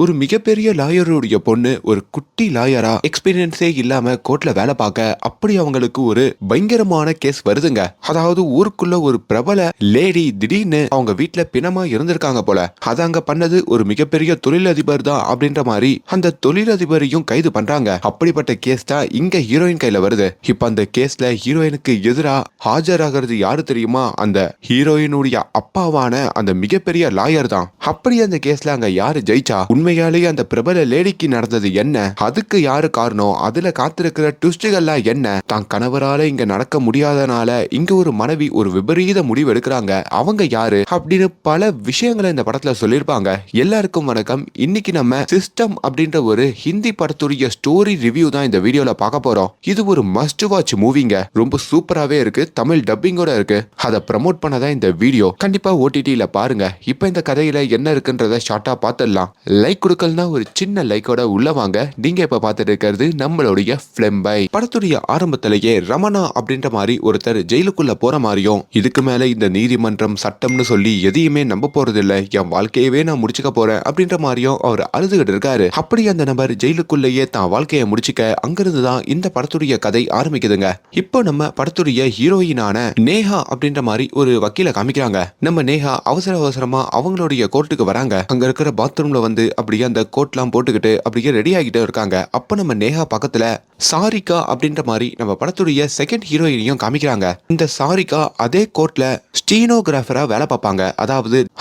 ஒரு மிகப்பெரிய லாயருடைய பொண்ணு ஒரு குட்டி லாயரா எக்ஸ்பீரியன்ஸே இல்லாம கோர்ட்ல வேலை பார்க்க அப்படி அவங்களுக்கு ஒரு பயங்கரமான கேஸ் வருதுங்க. அதாவது ஊருக்குள்ள ஒரு பிரபல லேடி திடீர்னு அவங்க வீட்டுல பிணமா இருந்திருக்காங்க போல. அத அங்க பண்ணது ஒரு மிகப்பெரிய தொழிலதிபர் தான் அப்படின்ற மாதிரி அந்த தொழிலதிபரையும் கைது பண்றாங்க. அப்படிப்பட்ட கேஸ் தான் இங்க ஹீரோயின் கையில வருது. இப்ப அந்த கேஸ்ல ஹீரோயினுக்கு எதிரா ஆஜராகிறது யாரு தெரியுமா? அந்த ஹீரோயினுடைய அப்பாவான அந்த மிகப்பெரிய லாயர் தான். அப்படி அந்த கேஸ்ல அங்க யாரு ஜெயிச்சா? உண்மையாலேயே அந்த பிரபல லேடிக்கு நடந்தது என்ன? அதுக்கு யாரு காரணம்? அதுல காத்திருக்கிற ட்விஸ்டுகள்லாம் என்ன? தான் கணவரால இங்க நடக்க முடியாதனால இங்க ஒரு மனைவி ஒரு விபரீத முடிவு எடுக்கிறாங்க. அவங்க யாரு அப்படின்னு பல விஷயங்களை இந்த படத்துல சொல்லியிருப்பாங்க. எல்லாருக்கும் வணக்கம். இன்னைக்கு நம்ம சிஸ்டம் அப்படின்ற ஒரு ஹிந்தி படத்துடைய ஸ்டோரி ரிவ்யூ தான் இந்த வீடியோல பார்க்க போறோம். இது ஒரு மஸ்ட் வாட்ச் மூவிங்க. ரொம்ப சூப்பராவே இருக்கு. தமிழ் டப்பிங்கோட இருக்கு. அதை ப்ரமோட் பண்ணதான் இந்த வீடியோ. கண்டிப்பா ஓடிடில பாருங்க. இப்ப இந்த கதையில என்ன இருக்குன்றத ஷார்ட்டா பார்த்துடலாம். லைக் கொடுக்கலனா ஒரு சின்ன லைக்கோட உள்ள வாங்க. நீங்க இப்ப பார்த்துட்டு இருக்கிறது நம்மளுடைய ஃபிளம்பை. படத்துடைய ஆரம்பத்திலேயே ரமணா அப்படின்ற மாதிரி ஒருத்தர் ஜெயிலுக்குள்ள போற மாதிரியும், இதுக்கு மேல இந்த நீதிமன்றம் சட்டம்னு சொல்லி எதையுமே நம்ப போறது இல்ல, என் வாழ்க்கையவே நான் முடிச்சுக்க போறேன் அப்படின்ற மாதிரியும் அவர் அழுதுகிட்டு இருக்காரு. அப்படி அந்த நபர் ஜெயிலுக்குள்ளேயே தான் வாழ்க்கையை முடிச்சுக்க அங்கிருந்து தான் இந்த படத்துடைய கதை ஆரம்பிக்குதுங்க. இப்போ நம்ம படத்துடைய ஹீரோயினான நேஹா அப்படின்ற மாதிரி ஒரு வக்கீல காமிக்கிறாங்க. நம்ம நேஹா அவசர அவசரமா அவங்களுடைய கோர்ட்டுக்கு வராங்க. அங்க இருக்கிற பாத்ரூம்ல வந்து அப்படியே அந்த கோட்லாம் போட்டுக்கிட்டு அப்படியே ரெடி ஆகிட்டே இருக்காங்க. அப்ப நம்ம நேஹா பக்கத்துல சாரிகா அப்படின்ற மாதிரி நம்ம படத்துடைய செகண்ட் ஹீரோயினையும் காமிக்கிறாங்க. இந்த சாரிகா அதே கோர்ட்ல ஸ்டீனோகிராஃபரா வேலை பார்ப்பாங்க.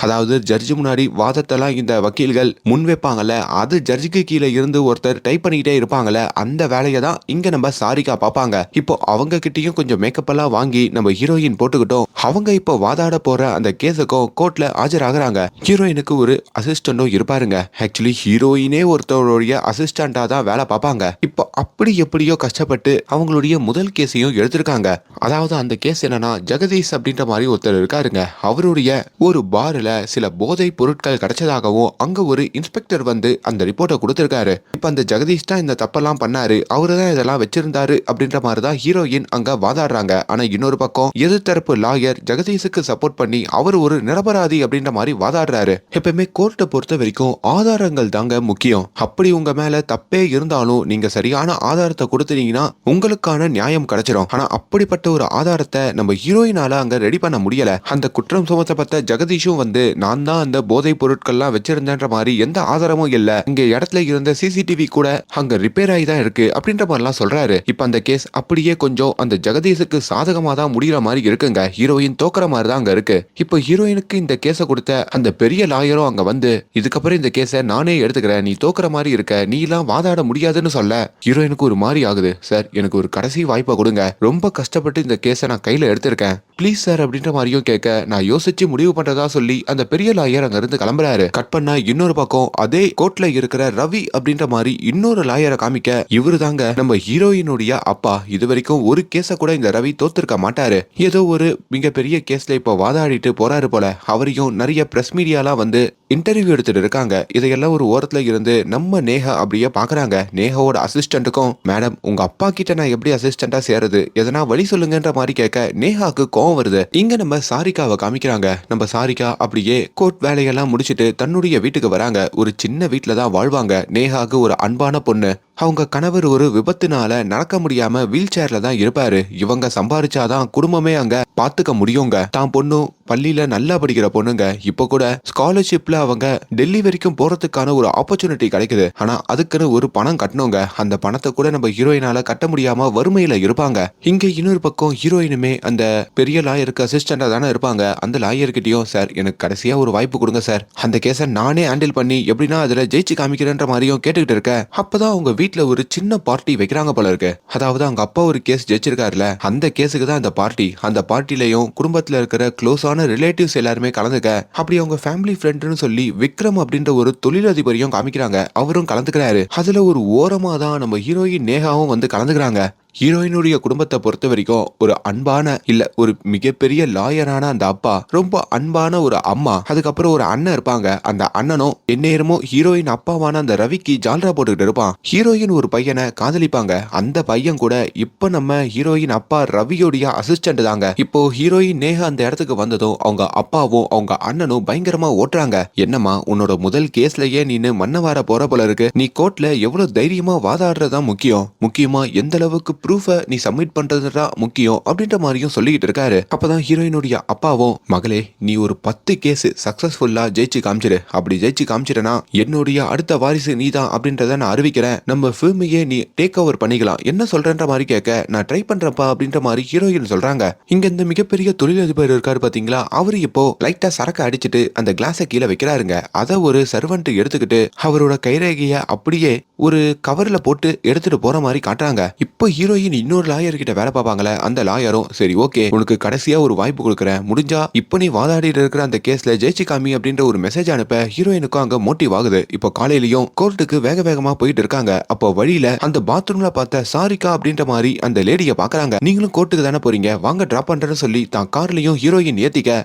அதாவது ஜட்ஜு முன்னாடி வாதத்தெல்லாம் இந்த வக்கீல்கள் முன் வைப்பாங்கல்ல, அது ஜட்ஜுக்கு கீழே இருந்து ஒருத்தர் டைப் பண்ணிக்கிட்டே இருப்பாங்கல்ல, அந்த வேலையை தான் இங்க நம்ம சாரிகா பார்ப்பாங்க. இப்போ அவங்க கிட்டயும் கொஞ்சம் மேக்கப் எல்லாம் வாங்கி நம்ம ஹீரோயின் போட்டுக்கிட்டோம். அவங்க இப்போ வாதாட போற அந்த கேஸுக்கும் கோர்ட்ல ஆஜராகிறாங்க. ஹீரோயினுக்கு ஒரு அசிஸ்டன்டும் இருப்பாருங்க. ஆக்சுவலி ஹீரோயினே ஒருத்தருடைய அசிஸ்டண்டா தான் வேலை பார்ப்பாங்க. இப்போ அப்படி எப்படியோ கஷ்டப்பட்டு அவங்களுடைய முதல் கேஸையும் எடுத்திருக்காங்க. அதாவது அந்த கேஸ் என்னன்னா, ஜெகதீஷ் அப்படின்ற மாதிரி ஒருத்தர் இருக்காருங்க. அவருடைய ஒரு பார்ல சில போதை பொருட்கள் கிடைச்சதாகவும் அங்க ஒரு இன்ஸ்பெக்டர் வந்து அந்த ரிப்போர்ட்டை கொடுத்திருக்காரு. இப்ப அந்த ஜெகதீஷ் தான் இந்த தப்பெல்லாம் பண்ணாரு, அவரு தான் இதெல்லாம் வச்சிருந்தாரு அப்படின்ற மாதிரி தான் ஹீரோயின் அங்க வாதாடுறாங்க. ஆனா இன்னொரு பக்கம் எதிர்த்தரப்பு லாயர் ஜெகதீஷுக்கு சப்போர்ட் பண்ணி அவர் ஒரு நிரபராதி அப்படின்ற மாதிரி வாதாடுறாரு. எப்பவுமே கோர்ட்டை பொறுத்த வரைக்கும் ஆதாரங்கள் தாங்க முக்கியம். அப்படி உங்க மேல தப்பே இருந்தாலும் நீங்க சரியான ஆதாரத்தை கொடுத்தீங்கன்னா உங்களுக்கான நியாயம் கிடைச்சிடும். ஆனா அப்படிப்பட்ட ஒரு ஆதாரத்தை நம்ம ஹீரோயினால அங்க ரெடி பண்ண முடியல. அந்த குற்றம் சுமத்தப்பட்ட ஜெகதீஷும் வந்து நான் தான் அந்த போதை பொருட்கள்லாம் வச்சிருந்தேன்ற மாதிரி எந்த ஆதாரமும் இல்ல, இங்க இடத்துல இருந்த சிசிடிவி கூட அங்க ரிப்பேர் ஆகி தான் இருக்கு அப்படின்ற மாதிரிலாம் சொல்றாரு. இப்ப அந்த கேஸ் அப்படியே கொஞ்சம் அந்த ஜெகதீஷுக்கு சாதகமா தான் முடிகிற மாதிரி இருக்குங்க. ஹீரோயின் தோக்குற மாதிரி தான் அங்க இருக்கு. இப்போ ஹீரோயினுக்கு இந்த கேஸை கொடுத்த அந்த பெரிய லாயரும் அங்க வந்து இதுக்கப்புறம் இந்த கேஸை நானே எடுத்துக்கிறேன், நீ தோக்குற மாதிரி இருக்க, நீ எல்லாம் வாதாட முடியாதுன்னு சொல்ல ஹீரோயினுக்கு ஒரு மாதிரி ஆகுது. சார், எனக்கு ஒரு கடைசி வாய்ப்பை கொடுங்க, ரொம்ப கஷ்டப்பட்டு இந்த கேஸை நான் கையில எடுத்திருக்கேன், ப்ளீஸ் சார் அப்படின்ற மாதிரியும் கேட்க நான் யோசிச்சு முடிவு பண்றதா சொல்லி அந்த பெரிய லாயர் அங்க இருந்து கிளம்புறாரு. கட் பண்ணா இன்னொரு பக்கம் அதே கோர்ட்ல இருக்கிற ரவி அப்படின்ற மாதிரி இன்னொரு லாயரை காமிக்க, இவரு தாங்க நம்ம ஹீரோயினுடைய அப்பா. இது வரைக்கும் ஒரு கேஸ கூட இந்த ரவி தோத்திருக்க மாட்டாரு. ஏதோ ஒரு மிகப்பெரிய கேஸ்ல இப்ப வாதாடிட்டு போறாரு போல. அவரையும் நிறைய பிரஸ் மீடியாலாம் வந்து இன்டர்வியூ எடுத்துட்டு இருக்காங்க. இதையெல்லாம் ஒரு ஓரத்துல இருந்து நம்ம நேஹா அப்படியே பாக்குறாங்க. நேஹாவோட அசிஸ்டன்ட்டுக்கும், மேடம் உங்க அப்பா கிட்ட நான் எப்படி அசிஸ்டண்டா சேருது, எதனா வழி சொல்லுங்கன்ற மாதிரி கேட்க நேஹாக்கு கோவம் வருது. இங்க நம்ம சாரிகாவை காமிக்கிறாங்க. நம்ம சாரிகா அப்படியே கோர்ட் வேலையெல்லாம் முடிச்சிட்டு தன்னுடைய வீட்டுக்கு வராங்க. ஒரு சின்ன வீட்டுல தான் வாழ்வாங்க. நேஹாக்கு ஒரு அன்பான பொண்ணு. அவங்க கணவர் ஒரு விபத்துனால நடக்க முடியாம வீல் சேர்ல தான் இருப்பாரு. இவங்க சம்பாரிச்சாதான் குடும்பமே அங்க பாத்துக்க முடியுங்க. தான் பொண்ணும் பள்ளியில நல்லா படிக்கிற பொண்ணுங்க. இப்ப கூட ஸ்காலர்ஷிப்ல அவங்க டெல்லி வரைக்கும் போறதுக்கான ஒரு ஆப்பர்ச்சுனிட்டி கிடைக்குது. ஆனா அதுக்குன்னு ஒரு பணம் கட்டணுங்க. அந்த பணத்தை கூட நம்ம ஹீரோயினால கட்ட முடியாம வறுமையில இருப்பாங்க. இங்க இன்னொரு பக்கம் ஹீரோயினுமே அந்த பெரிய லாயருக்கு அசிஸ்டண்டா தானே இருப்பாங்க. அந்த லாயர்கிட்டயும், சார் எனக்கு கடைசியா ஒரு வாய்ப்பு கொடுங்க சார், அந்த கேஸை நானே ஹேண்டில் பண்ணி எப்படின்னா அதுல ஜெயிச்சு காமிக்கிறேன்ற மாதிரியும் கேட்டுக்கிட்டு இருக்க, அப்பதான் அவங்க வீட்டுல ஒரு சின்ன பார்ட்டி வைக்கிறாங்க போல இருக்கு. அதாவது அவங்க அப்பா ஒரு கேஸ் ஜெயிச்சிருக்காருல, அந்த கேஸுக்கு தான் அந்த பார்ட்டி. அந்த பார்ட்டிலையும் குடும்பத்துல இருக்கிற க்ளோஸான ரிலேட்டிவ்ஸ் எல்லாருமே கலந்துக்க, அப்படி அவங்க ஃபேமிலி ஃப்ரெண்ட்னு சொல்லி விக்ரம் அப்படின்ற ஒரு தொழிலதிபரையும் காமிக்கிறாங்க. அவரும் கலந்துக்கிறாரு. அதுல ஒரு ஓரமா தான் நம்ம ஹீரோயின் நேகாவும் வந்து கலந்துக்கிறாங்க. ஹீரோயினுடைய குடும்பத்தை பொறுத்த வரைக்கும் ஒரு அன்பான இல்ல ஒரு மிகப்பெரிய லாயரான அந்த அப்பா, ரொம்ப அன்பான ஒரு அம்மா, அதுக்கப்புறம் ஒரு அண்ணன் இருப்பாங்க. அந்த அண்ணனும் எந்நேரமும் ஹீரோயின் அப்பாவான அந்த ரவிக்கு ஜால்ரா போட்டுக்கிட்டு இருப்பான். ஹீரோயின் ஒரு பையனை காதலிப்பாங்க. அந்த பையன் கூட இப்ப நம்ம ஹீரோயின் அப்பா ரவியோடைய அசிஸ்டன்ட் தாங்க. இப்போ ஹீரோயின் நேஹா அந்த இடத்துக்கு வந்ததும் அவங்க அப்பாவும் அவங்க அண்ணனும் பயங்கரமா ஓட்டுறாங்க. என்னம்மா உன்னோட முதல் கேஸ்லயே நீனு மன்னவார போற போல இருக்கு. நீ கோர்ட்ல எவ்வளவு தைரியமா வாதாடுறதா முக்கியம், முக்கியமா எந்த அளவுக்கு ப்ரூஃப நீ சப்மிட் பண்றதுதான் முக்கியம் அப்படின்ற மாதிரியும் சொல்லிட்டு இருக்காரு. அப்பதான் ஹீரோயினுடைய அப்பாவும், மகளே நீ ஒரு 10 கேஸ் சக்சஸ்ஃபுல்லா ஜெயிச்சு காமிச்சிரு. அப்படி ஜெயிச்சு காமிச்சிட்டனா என்னுடைய அடுத்த வாரிசு நீதான் அப்படின்றத நான் அறிவிக்கிறேன். நம்ம ஃபில்மையே நீ டேக் ஓவர் பண்ணிக்கலாம். என்ன சொல்றன்ற மாதிரி கேட்க, நான் ட்ரை பண்றப்பா அப்படின்ற மாதிரி ஹீரோயின் சொல்றாங்க. இங்க இந்த மிகப்பெரிய தொழிலதிபர் இருக்காரு பாத்தீங்களா, அவரு இப்போ லைட்டா சரக்கு அடிச்சிட்டு அந்த கிளாஸை கீழே வைக்கிறாருங்க. அதை ஒரு சர்வன்ட் எடுத்துக்கிட்டு அவரோட கைரேகைய அப்படியே ஒரு கவர்ல போட்டு எடுத்துட்டு போற மாதிரி காட்டுறாங்க. இப்போ ஹீரோயின் இன்னொரு லாயர் கிட்ட வேலை பார்ப்பாங்களே, அந்த லாயரும் சரி ஓகே உனக்கு கடைசியா ஒரு வாய்ப்பு கொடுக்குறேன், முடிஞ்சா இப்போ நீ வாதாடிட்டு இருக்கிற அந்த கேஸ்ல ஜெயிச்சு காமி அப்படின்ற ஒரு மெசேஜ் அனுப்ப ஹீரோயினுக்கும் அங்க மோட்டிவ் ஆகுது. இப்போ காலையிலயும் கோர்ட்டுக்கு வேக வேகமா போயிட்டு இருக்காங்க. அப்போ வழியில அந்த பாத்ரூம்ல பார்த்த சாரிகா அப்படின்ற மாதிரி அந்த லேடிய பாக்குறாங்க. நீங்களும் கோர்ட்டுக்கு தானே போறீங்க, வாங்க டிராப் பண்றேன்னு சொல்லி தான் கார்லயும் ஹீரோயின் ஏத்திக்க,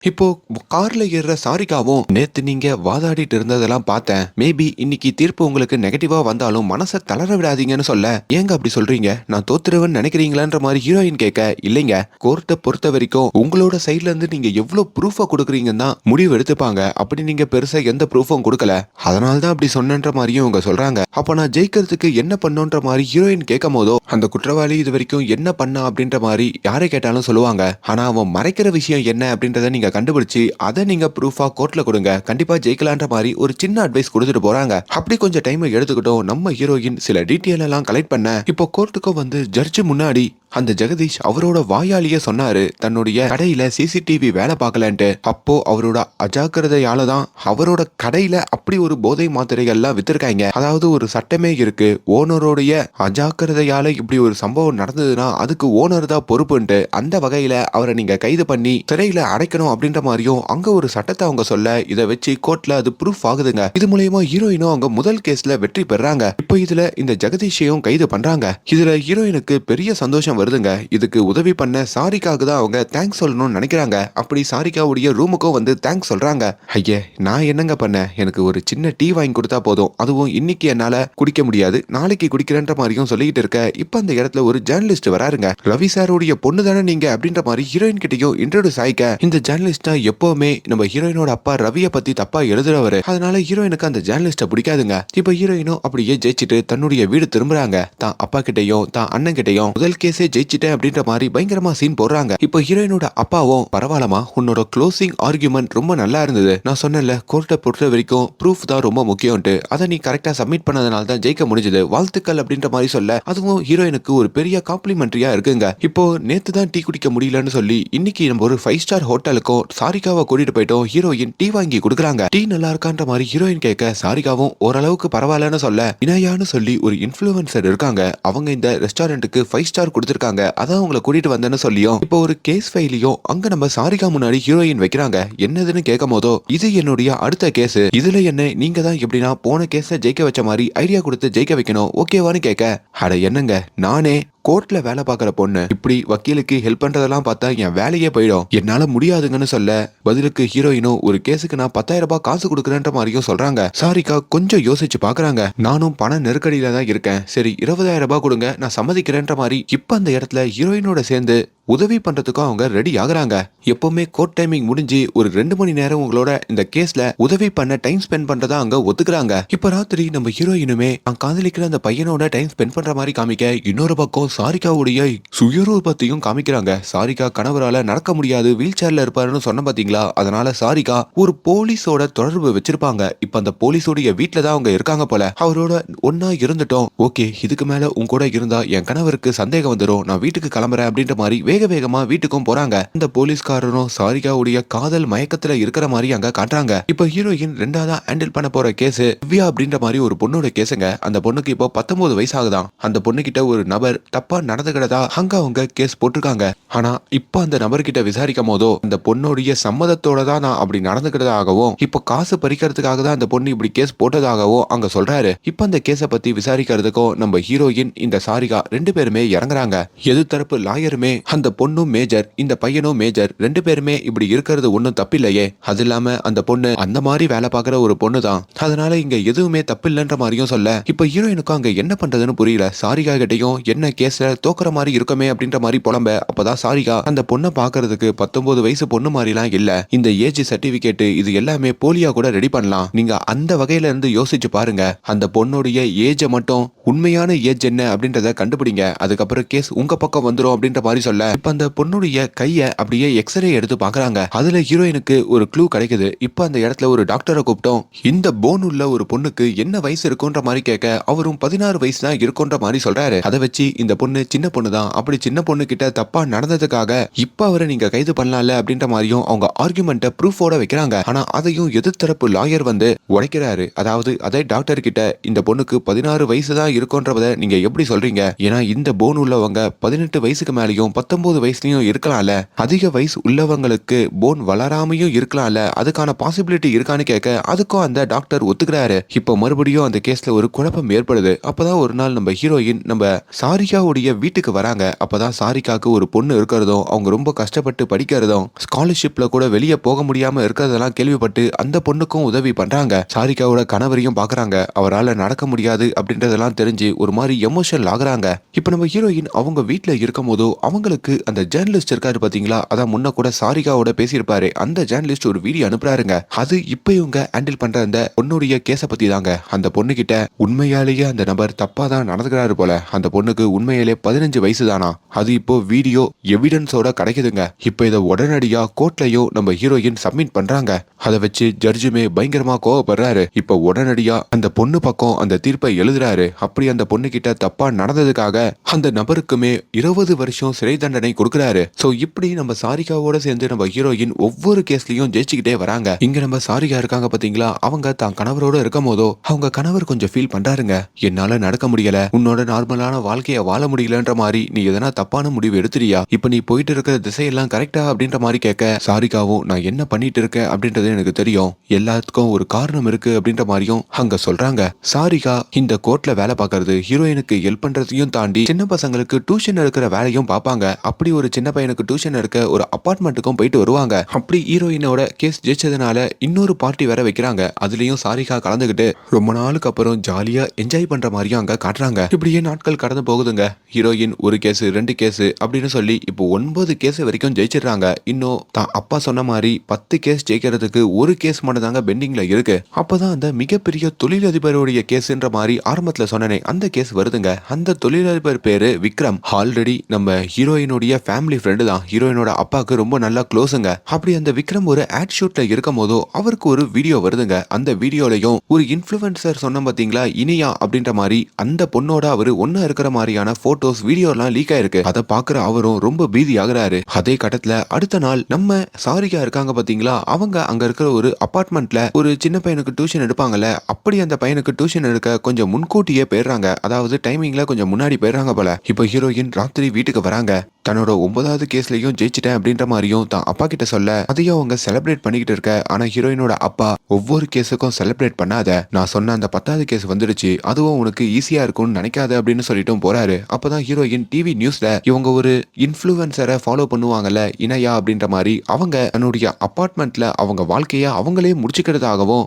இப்போ கார்ல ஏறுற சாரிகாவும், நேத்து நீங்க வாதாடிட்டு இருந்ததெல்லாம் பார்த்தேன், மேபி இன்னைக்கு தீர்ப்பு உங்களுக்கு நெகட்டிவா வந்தாலும் மனசை தளர விடாதீங்கன்னு சொல்ல, ஏங்க அப்படி சொல்றீங்க, நான் தோத்துருவேன்னு நினைக்கிறீங்களான்ற மாதிரி ஹீரோயின் கேட்க, இல்லைங்க கோர்ட்டை பொறுத்த வரைக்கும் உங்களோட சைட்ல இருந்து நீங்க எவ்வளவு ப்ரூஃபா கொடுக்குறீங்கன்னு தான் முடிவு எடுத்துப்பாங்க. அப்படி நீங்க பெருசா எந்த ப்ரூஃபும் கொடுக்கல, அதனால தான் அப்படி சொன்னன்ற மாதிரியும் இவங்க சொல்றாங்க. அப்ப நான் ஜெயிக்கிறதுக்கு என்ன பண்ணுன்ற மாதிரி ஹீரோயின் கேட்கும் போதோ, அந்த குற்றவாளி இது வரைக்கும் என்ன பண்ணா அப்படின்ற மாதிரி யாரை கேட்டாலும் சொல்லுவாங்க. ஆனா அவன் மறைக்கிற விஷயம் என்ன அப்படின்றத நீங்க கண்டுபிடிச்சு அதை நீங்க ப்ரூஃபா கோர்ட்ல கொடுங்க, கண்டிப்பா ஜெயிக்கலான்ற மாதிரி ஒரு சின்ன அட்வைஸ் கொடுத்துட்டு போறாங்க. அப்படி கொஞ்சம் டைம் எடுத்துக்கிட்டோம் நம்ம ஹீரோயின் சில டீட்டெயில் எல்லாம் கலெக்ட் பண்ண, இப்போ கோர்ட்டுக்கும் வந்து ஜட்ஜ் முன்னாடி அந்த ஜெகதீஷ் அவரோட வாயாலேயே சொன்னாரு தன்னுடைய கடையில சிசிடிவி வேலை பார்க்கலன்ட்டு. அப்போ அவரோட அஜாக்கிரதையால தான் அவரோட கடையில அப்படி ஒரு போதை மாத்திரைகள்லாம் வித்திருக்காங்க. அதாவது ஒரு சட்டமே இருக்கு, ஓனருடைய அஜாக்கிரதையால இப்படி ஒரு சம்பவம் நடந்ததுன்னா அதுக்கு ஓனர் தான் பொறுப்புன்ட்டு. அந்த வகையில அவரை நீங்க கைது பண்ணி சிறையில அடைக்கணும் அப்படின்ற மாதிரியும் அங்க ஒரு சட்டத்தை அவங்க சொல்ல, இதை வச்சு கோர்ட்ல அது ப்ரூஃப் ஆகுதுங்க. இது மூலயமா ஹீரோயினும் அவங்க முதல் கேஸ்ல வெற்றி பெறாங்க. இப்போ இதுல இந்த ஜெகதீஷையும் கைது பண்றாங்க. இதுல ஹீரோயினுக்கு பெரிய சந்தோஷம் வருதுங்க. இதுக்கு உதவி பண்ண சாரிகாவுக்கு தான் அவங்க தேங்க்ஸ் சொல்லணும்னு நினைக்கிறாங்க. அப்படி சாரிகாவுடைய ரூமுக்கும் வந்து தேங்க்ஸ் சொல்றாங்க. ஐயே நான் என்னங்க பண்ணேன், எனக்கு ஒரு சின்ன டீ வாங்கி கொடுத்தா போதும், அதுவும் இன்னைக்கு என்னால குடிக்க முடியாது, நாளைக்கு குடிக்கிறேன்ற மாதிரியும் சொல்லிட்டு இருக்க, இப்ப அந்த இடத்துல ஒரு ஜேர்னலிஸ்ட் வராருங்க. ரவி சாருடைய பொண்ணு தானே நீங்க அப்படின்ற மாதிரி ஹீரோயின் கிட்டையும் இன்ட்ரோடியூஸ் ஆயிக்க, இந்த ஜேர்னலிஸ்டா எப்பவுமே நம்ம ஹீரோயினோட அப்பா ரவியை பத்தி தப்பா எழுதுறவரு, அதனால ஹீரோயினுக்கு அந்த ஜேர்னலிஸ்ட பிடிக்காதுங்க. இப்ப ஹீரோயினும் அப்படியே ஜெயிச்சுட்டு தன்னுடைய வீடு திரும்புறாங்க. தான் அப்பா கிட்டையும் தான் அண்ணன் கிட்டையும் முதல் கேஸே ஜெயிச்சிட்டேன் அப்படின்ற மாதிரி பயங்கரமா சீன் போடுறாங்க. இப்போ ஹீரோயினோட அப்பாவும், பரவாயில்லமா உன்னோட க்ளோசிங் ஆர்குமெண்ட் ரொம்ப நல்லா இருந்தது, நான் சொன்னேன்ல கோர்ட்டை பொறுத்த வரைக்கும் ப்ரூஃப் தான் ரொம்ப முக்கியம்ட்டு, அதை நீ கரெக்டா சப்மிட் பண்ணதுனால தான் ஜெயிக்க முடிஞ்சது, வாழ்த்துக்கள் அப்படின்ற மாதிரி சொல்ல, அதுவும் ஹீரோயினுக்கு ஒரு பெரிய காம்ப்ளிமெண்டரியா இருக்குங்க. இப்போ நேத்து தான் டீ குடிக்க முடியலன்னு சொல்லி இன்னைக்கு நம்ம ஒரு 5 ஸ்டார் ஹோட்டலுக்கும் சாரிகாவை கூட்டிட்டு போயிட்டோம். ஹீரோயின் டீ வாங்கி கொடுக்குறாங்க. டீ நல்லா இருக்கான்ற மாதிரி ஹீரோயின் கேட்க, சாரிகாவும் ஓரளவுக்கு பரவாயில்லன்னு சொல்ல, இனாயான்னு சொல்லி ஒரு இன்ஃப்ளூயன்சர் இருக்காங்க, அவங்க இந்த ரெஸ்டாரண்ட்டுக்கு 5 ஸ்டார் கொடுத்திருக்காங்க, அதான் உங்களை கூட்டிட்டு வந்தேன்னு சொல்லியும் இப்போ ஒரு கேஸ் ஃபைலையும் அங்க நம்ம சாரிகா முன்னாடி ஹீரோயின் வைக்கிறாங்க. என்னதுன்னு கேட்கும் போதோ, இது என்னுடைய அடுத்த கேஸ், இதுல என்ன நீங்க தான் எப்படின்னா போன கேஸ ஜெயிக்க வச்ச மாதிரி ஐடியா கொடுத்து ஜெயிக்க வைக்கணும், ஓகேவான்னு கேட்க, அட என்னங்க நானே கோர்ட்ல வேலை பார்க்குற பொண்ணு இப்படி வக்கீலுக்கு ஹெல்ப் பண்றதெல்லாம் பார்த்தா என் வேலையே போயிடும், என்னால முடியாதுங்கன்னு சொல்ல, பதிலுக்கு ஹீரோயினும் ஒரு கேஸுக்கு நான் 10,000 ரூபாய் காசு கொடுக்குறேன்ற மாதிரியும் சொல்றாங்க. சாரிகா கொஞ்சம் யோசிச்சு பாக்குறாங்க. நானும் பண நெருக்கடியில தான் இருக்கேன், சரி 20,000 ரூபாய் கொடுங்க நான் சம்மதிக்கிறேன்ற மாதிரி இப்ப அந்த இடத்துல ஹீரோயினோட சேர்ந்து உதவி பண்றதுக்கும் அவங்க ரெடி ஆகுறாங்க. எப்பவுமே கோர்ட் டைமிங் முடிஞ்சு ஒரு 2 மணி நேரம் உங்களோட இந்த கேஸ்ல உதவி பண்ண டைம் ஸ்பெண்ட் பண்றதா அங்க ஒத்துக்குறாங்க. இப்ப ராத்திரி நம்ம ஹீரோயினுமே நான் காதலிக்கிற அந்த பையனோட டைம் ஸ்பெண்ட் பண்ற மாதிரி காமிக்க, இன்னொரு பக்கம் சாரிகாவுடைய சுயரூபத்தையும் காமிக்கிறாங்க. சாரிகா கணவரால நடக்க முடியாது, வீல் சேர்ல இருப்பாருன்னு சொன்ன பாத்தீங்களா, அதனால சாரிகா ஒரு போலீஸோட தொடர்பு வச்சிருப்பாங்க. இப்ப அந்த போலீஸோடைய வீட்டுல தான் அவங்க இருக்காங்க போல. அவரோட ஒன்னா இருந்துட்டோம், ஓகே இதுக்கு மேல உங்க கூட இருந்தா என் கணவருக்கு சந்தேகம் வந்துடும், நான் வீட்டுக்கு கிளம்புறேன் அப்படின்ற மாதிரி வேக வேகமா வீட்டுக்கும் போறாங்க. அந்த போலீஸ்காரரும் சாரிகாவுடைய காதல் மயக்கத்துல இருக்கிற மாதிரி அங்க காட்டுறாங்க. இப்ப ஹீரோயின் ரெண்டாவதா ஹேண்டில் பண்ண போற கேஸ் திவ்யா அப்படின்ற மாதிரி ஒரு பொண்ணோட கேஸுங்க. அந்த பொண்ணுக்கு இப்போ 19 வயசு ஆகுதான். அந்த பொண்ணு கிட்ட ஒரு நபர் தப்பா நடந்துக்கிறதா அங்க அவங்க கேஸ் போட்டிருக்காங்க. ஆனா இப்ப அந்த நபர்கிட்ட விசாரிக்கும் போதோ அந்த பொண்ணுடைய சம்மதத்தோட தான் நான் அப்படி நடந்துக்கிறதாகவும் இப்ப காசு பறிக்கிறதுக்காக தான் அந்த பொண்ணு இப்படி கேஸ் போட்டதாகவும் அங்க சொல்றாரு. இப்ப அந்த கேஸ பத்தி விசாரிக்கிறதுக்கும் நம்ம ஹீரோயின் இந்த சாரிகா ரெண்டு பேருமே இறங்குறாங்க. எது தரப்பு லாயருமே அந்த பொண்ணும் மேஜர், இந்த பையனும் மேஜர், ரெண்டு பேருமே இப்படி இருக்கிறது ஒன்னும் தப்பில்லையே, அது இல்லாம அந்த பொண்ணு அந்த மாதிரி வேலை பார்க்குற ஒரு பொண்ணு தான், அதனால இங்க எதுவுமே தப்பில்லைன்ற மாதிரியும் சொல்ல இப்ப ஹீரோயினுக்கும் அங்க என்ன பண்றதுன்னு புரியல. சாரிகா கிட்டையும் என்ன கேஸ்ல தோக்குற மாதிரி இருக்குமே அப்படின்ற மாதிரி புலம்ப. அப்பதான் சாரிகா அந்த பொண்ணை பாக்குறதுக்கு 19 வயசு பொண்ணு மாதிரிலாம் இல்ல, இந்த ஏஜ் சர்டிபிகேட் இது எல்லாமே போலியா கூட ரெடி பண்ணலாம், நீங்க அந்த வகையில இருந்து யோசிச்சு பாருங்க, அந்த பொண்ணுடைய ஏஜ மட்டும் உண்மையான ஏஜ் என்ன அப்படின்றத கண்டுபிடிங்க, அதுக்கப்புறம் கேஸ் உங்க பக்கம் வந்துரும் அப்படின்ற மாதிரி சொல்ல இப்ப அந்த பொண்ணுடைய கைய அப்படியே எக்ஸ்ரே எடுத்து பாக்குறாங்க. அதுல ஹீரோயினுக்கு ஒரு க்ளூ கிடைக்குது. இப்ப அந்த இடத்துல ஒரு டாக்டரை கூப்பிட்டோம். இந்த போன் உள்ள ஒரு பொண்ணுக்கு என்ன வயசு இருக்குன்ற மாதிரி கேட்க அவரும் 16 வயசு தான் இருக்குன்ற மாதிரி சொல்றாரு. அதை வச்சு இந்த பொண்ணு சின்ன பொண்ணு தான், அப்படி சின்ன பொண்ணு கிட்ட தப்பா நடந்ததுக்காக இப்ப அவரை நீங்க கைது பண்ணலாம்ல அப்படின்ற மாதிரியும் அவங்க ஆர்குமெண்ட்டை ப்ரூஃபோட வைக்கிறாங்க. ஆனா அதையும் எதிர்த்தரப்பு லாயர் வந்து உடைக்கிறாரு. அதாவது அதே டாக்டர் கிட்ட இந்த பொண்ணுக்கு 16 வயசு தான் இருக்குன்றத நீங்க எப்படி சொல்றீங்க, ஏன்னா இந்த போன் உள்ளவங்க 18 வயசுக்கு மேலேயும் 19 வயசுலயும் இருக்கலாம்ல, அதிக வயசு உள்ளவங்களுக்கு போன் வளராமையும் இருக்கலாம்ல, அதுக்கான பாசிபிலிட்டி இருக்கான்னு கேட்க அதுக்கும் அந்த டாக்டர் ஒத்துக்கிறாரு. இப்ப மறுபடியும் அந்த கேஸ்ல ஒரு குழப்பம் ஏற்படுது. அப்பதான் ஒரு நாள் நம்ம ஹீரோயின் நம்ம சாரிகாவுடைய வீட்டுக்கு வராங்க. அப்பதான் சாரிகாக்கு ஒரு பொண்ணு இருக்கிறதும் அவங்க ரொம்ப கஷ்டப்பட்டு படிக்கிறதும் ஸ்காலர்ஷிப்ல கூட வெளியே போக முடியாம இருக்கிறதெல்லாம் கேள்விப்பட்டு அந்த பொண்ணுக்கும் உதவி பண்றாங்க. சாரிகாவோட கணவரையும் பாக்குறாங்க. அவரால் நடக்க முடியாது அப்படின்றதெல்லாம் தெரிஞ்சு ஒரு மாதிரி எமோஷனல் ஆகுறாங்க. இப்ப நம்ம ஹீரோயின் அவங்க வீட்டுல இருக்கும் போதோ அவங்களுக்கு அந்த ஜேர்னலிஸ்ட் இருக்காரு பாத்தீங்களா, அதான் முன்ன கூட சாரிகாவோட பேசியிருப்பாரு, அந்த ஜேர்னலிஸ்ட் ஒரு வீடியோ அனுப்புறாருங்க. அது இப்ப இவங்க ஹேண்டில் பண்ற அந்த பொண்ணுடைய கேஸ பத்தி தாங்க. அந்த பொண்ணு கிட்ட உண்மையாலேயே அந்த நபர் தப்பா தான் நடந்துக்கிறாரு போல, அந்த பொண்ணுக்கு உண்மையிலே 15 வயசு தானா, அது இப்போ வீடியோ எவிடன்ஸோட கிடைக்குதுங்க. இப்ப இதை உடனடியா கோர்ட்லயும் நம்ம ஹீரோயின் சப்மிட் பண்றாங்க. அதை வச்சு ஜட்ஜுமே பயங்கரமா கோவப்படுறாரு. இப்ப உடனடியா அந்த பொண்ணு பக்கம் அந்த தீர்ப்பை எழுதுறாரு. அப்படி அந்த பொண்ணு கிட்ட தப்பா நடந்ததுக்காக அந்த நபருக்குமே 20 வருஷம் சிறை தண்டனை கொடுக்கிறாரு. சோ இப்படி நம்ம சாரிகாவோட சேர்ந்து நம்ம ஹீரோயின் ஒவ்வொரு கேஸ்லயும் ஜெயிச்சுக்கிட்டே வராங்க. இங்க நம்ம சாரிகா இருக்காங்க பாத்தீங்களா, அவங்க தான் கணவரோட இருக்கும் போதோ அவங்க கணவர் கொஞ்சம் ஃபீல் பண்றாருங்க, என்னால நடக்க முடியல, உன்னோட நார்மலான வாழ்க்கைய வாழ முடியலன்ற மாதிரி நீ எதனா தப்பான முடிவு எடுத்துறியா, இப்ப நீ போயிட்டு இருக்கிற திசையெல்லாம் கரெக்டா அப்படின்ற மாதிரி கேட்க சாரிகாவும் நான் என்ன பண்ணிட்டு இருக்கேன் அப்படின்றது எனக்கு தெரியும், எல்லாத்துக்கும் ஒரு காரணம் இருக்கு அப்படின்ற மாதிரியும் அங்க சொல்றாங்க. சாரிகா இந்த கோர்ட்ல வேலை பார்க்கறது ஹீரோயினுக்கு ஹெல்ப் பண்றதையும் தாண்டி சின்ன பசங்களுக்கு டியூஷன் எடுக்கிற வேலையும் பார்ப்பாங்க. அப்படி ஒரு சின்ன பையனுக்கு டியூஷன் எடுக்க ஒரு அபார்ட்மெண்ட்டுக்கும் போயிட்டு வருவாங்க. அப்படி ஹீரோயினோட கேஸ் ஜெயிச்சதுனால இன்னொரு பார்ட்டி வேற வைக்கிறாங்க. அதுலயும் சாரிகா கலந்துகிட்டு ரொம்ப நாளுக்கு அப்புறம் ஜாலியா என்ஜாய் பண்ற மாதிரியும் அங்க காட்டுறாங்க. இப்படியே நாட்கள் கடந்து போகுதுங்க. ஹீரோயின் ஒரு கேஸ் 2 கேஸ் அப்படின்னு சொல்லி இப்போ 9 கேஸ் வரைக்கும் ஜெயிச்சிடுறாங்க. இன்னும் தான் அப்பா சொன்ன மாதிரி 10 கேஸ் ஜெயிக்கிறதுக்கு ஒரு கேஸ் மட்டும் தாங்க பெண்டிங்ல இருக்கு. அப்பதான் அந்த மிகப்பெரிய தொழிலதிபருடைய கேஸ்ன்ற மாதிரி ஆரம்பத்துல சொன்னனே அந்த கேஸ் வருதுங்க. அந்த தொழிலதிபர் பேரு விக்ரம். ஆல்ரெடி நம்ம ஹீரோயினுடைய ஃபேமிலி ஃப்ரெண்டு தான், ஹீரோயினோட அப்பாவுக்கு ரொம்ப நல்லா க்ளோஸுங்க. அப்படி அந்த விக்ரம் ஒரு ஆட் ஷூட்ல இருக்கும் போதோ அவருக்கு ஒரு வீடியோ வருதுங்க. அந்த வீடியோலையும் ஒரு இன்ஃப்ளூயன்சர் சொன்ன பாத்தீங்களா இனியா அப்படின்ற மாதிரி அந்த பொண்ணோட அவரு ஒன்னா இருக்கிற மாதிரியான போட்டோஸ் வீடியோ எல்லாம் லீக் ஆயிருக்கு. அதை பாக்குற அவரும் ரொம்ப பீதி ஆகுறாரு. அதே கட்டத்துல அடுத்த நாள் நம்ம சாரிகா இருக்காங்க பாத்தீங்களா, அவங்க அங்க இருக்கிற ஒரு அபார்ட்மெண்ட்ல ஒரு சின்ன பையனுக்கு டியூஷன் எடுப்பாங்கல்ல, அப்படி அந்த பையனுக்கு டியூஷன் எடுக்க கொஞ்சம் முன்கூட்டியே போயிடுறாங்க. அதாவது டைமிங்ல கொஞ்சம் முன்னாடி போயிடுறாங்க போல. இப்ப ஹீரோயின் ராத்திரி வீட்டுக்கு வராங்க. தன்னோட 9வது கேஸ்லயும் ஜெயிச்சிட்டேன் அப்படின்ற மாதிரியும் தான் அப்பா கிட்ட சொல்ல அதையும் அவங்க செலிப்ரேட் பண்ணிக்கிட்டு இருக்க. ஆனா ஹீரோயினோட அப்பா ஒவ்வொரு கேஸுக்கும் செலிப்ரேட் பண்ணாத, நான் சொன்ன அந்த 10வது கேஸ் வந்துடுச்சு, அதுவும் உனக்கு ஈஸியா இருக்கும்னு நினைக்காத அப்படின்னு சொல்லிட்டும் போறாரு. அப்பதான் ஹீரோயின் டிவி நியூஸ்ல இவங்க ஒரு இன்ஃப்ளூயன்சரை ஃபாலோ பண்ணுவாங்கல்ல இணையா அப்படின்ற மாதிரி அவங்க தன்னுடைய அபார்ட்மெண்ட்ல அவங்க வாழ்க்கைய அவங்களே முடிச்சுக்கிறதாகவும்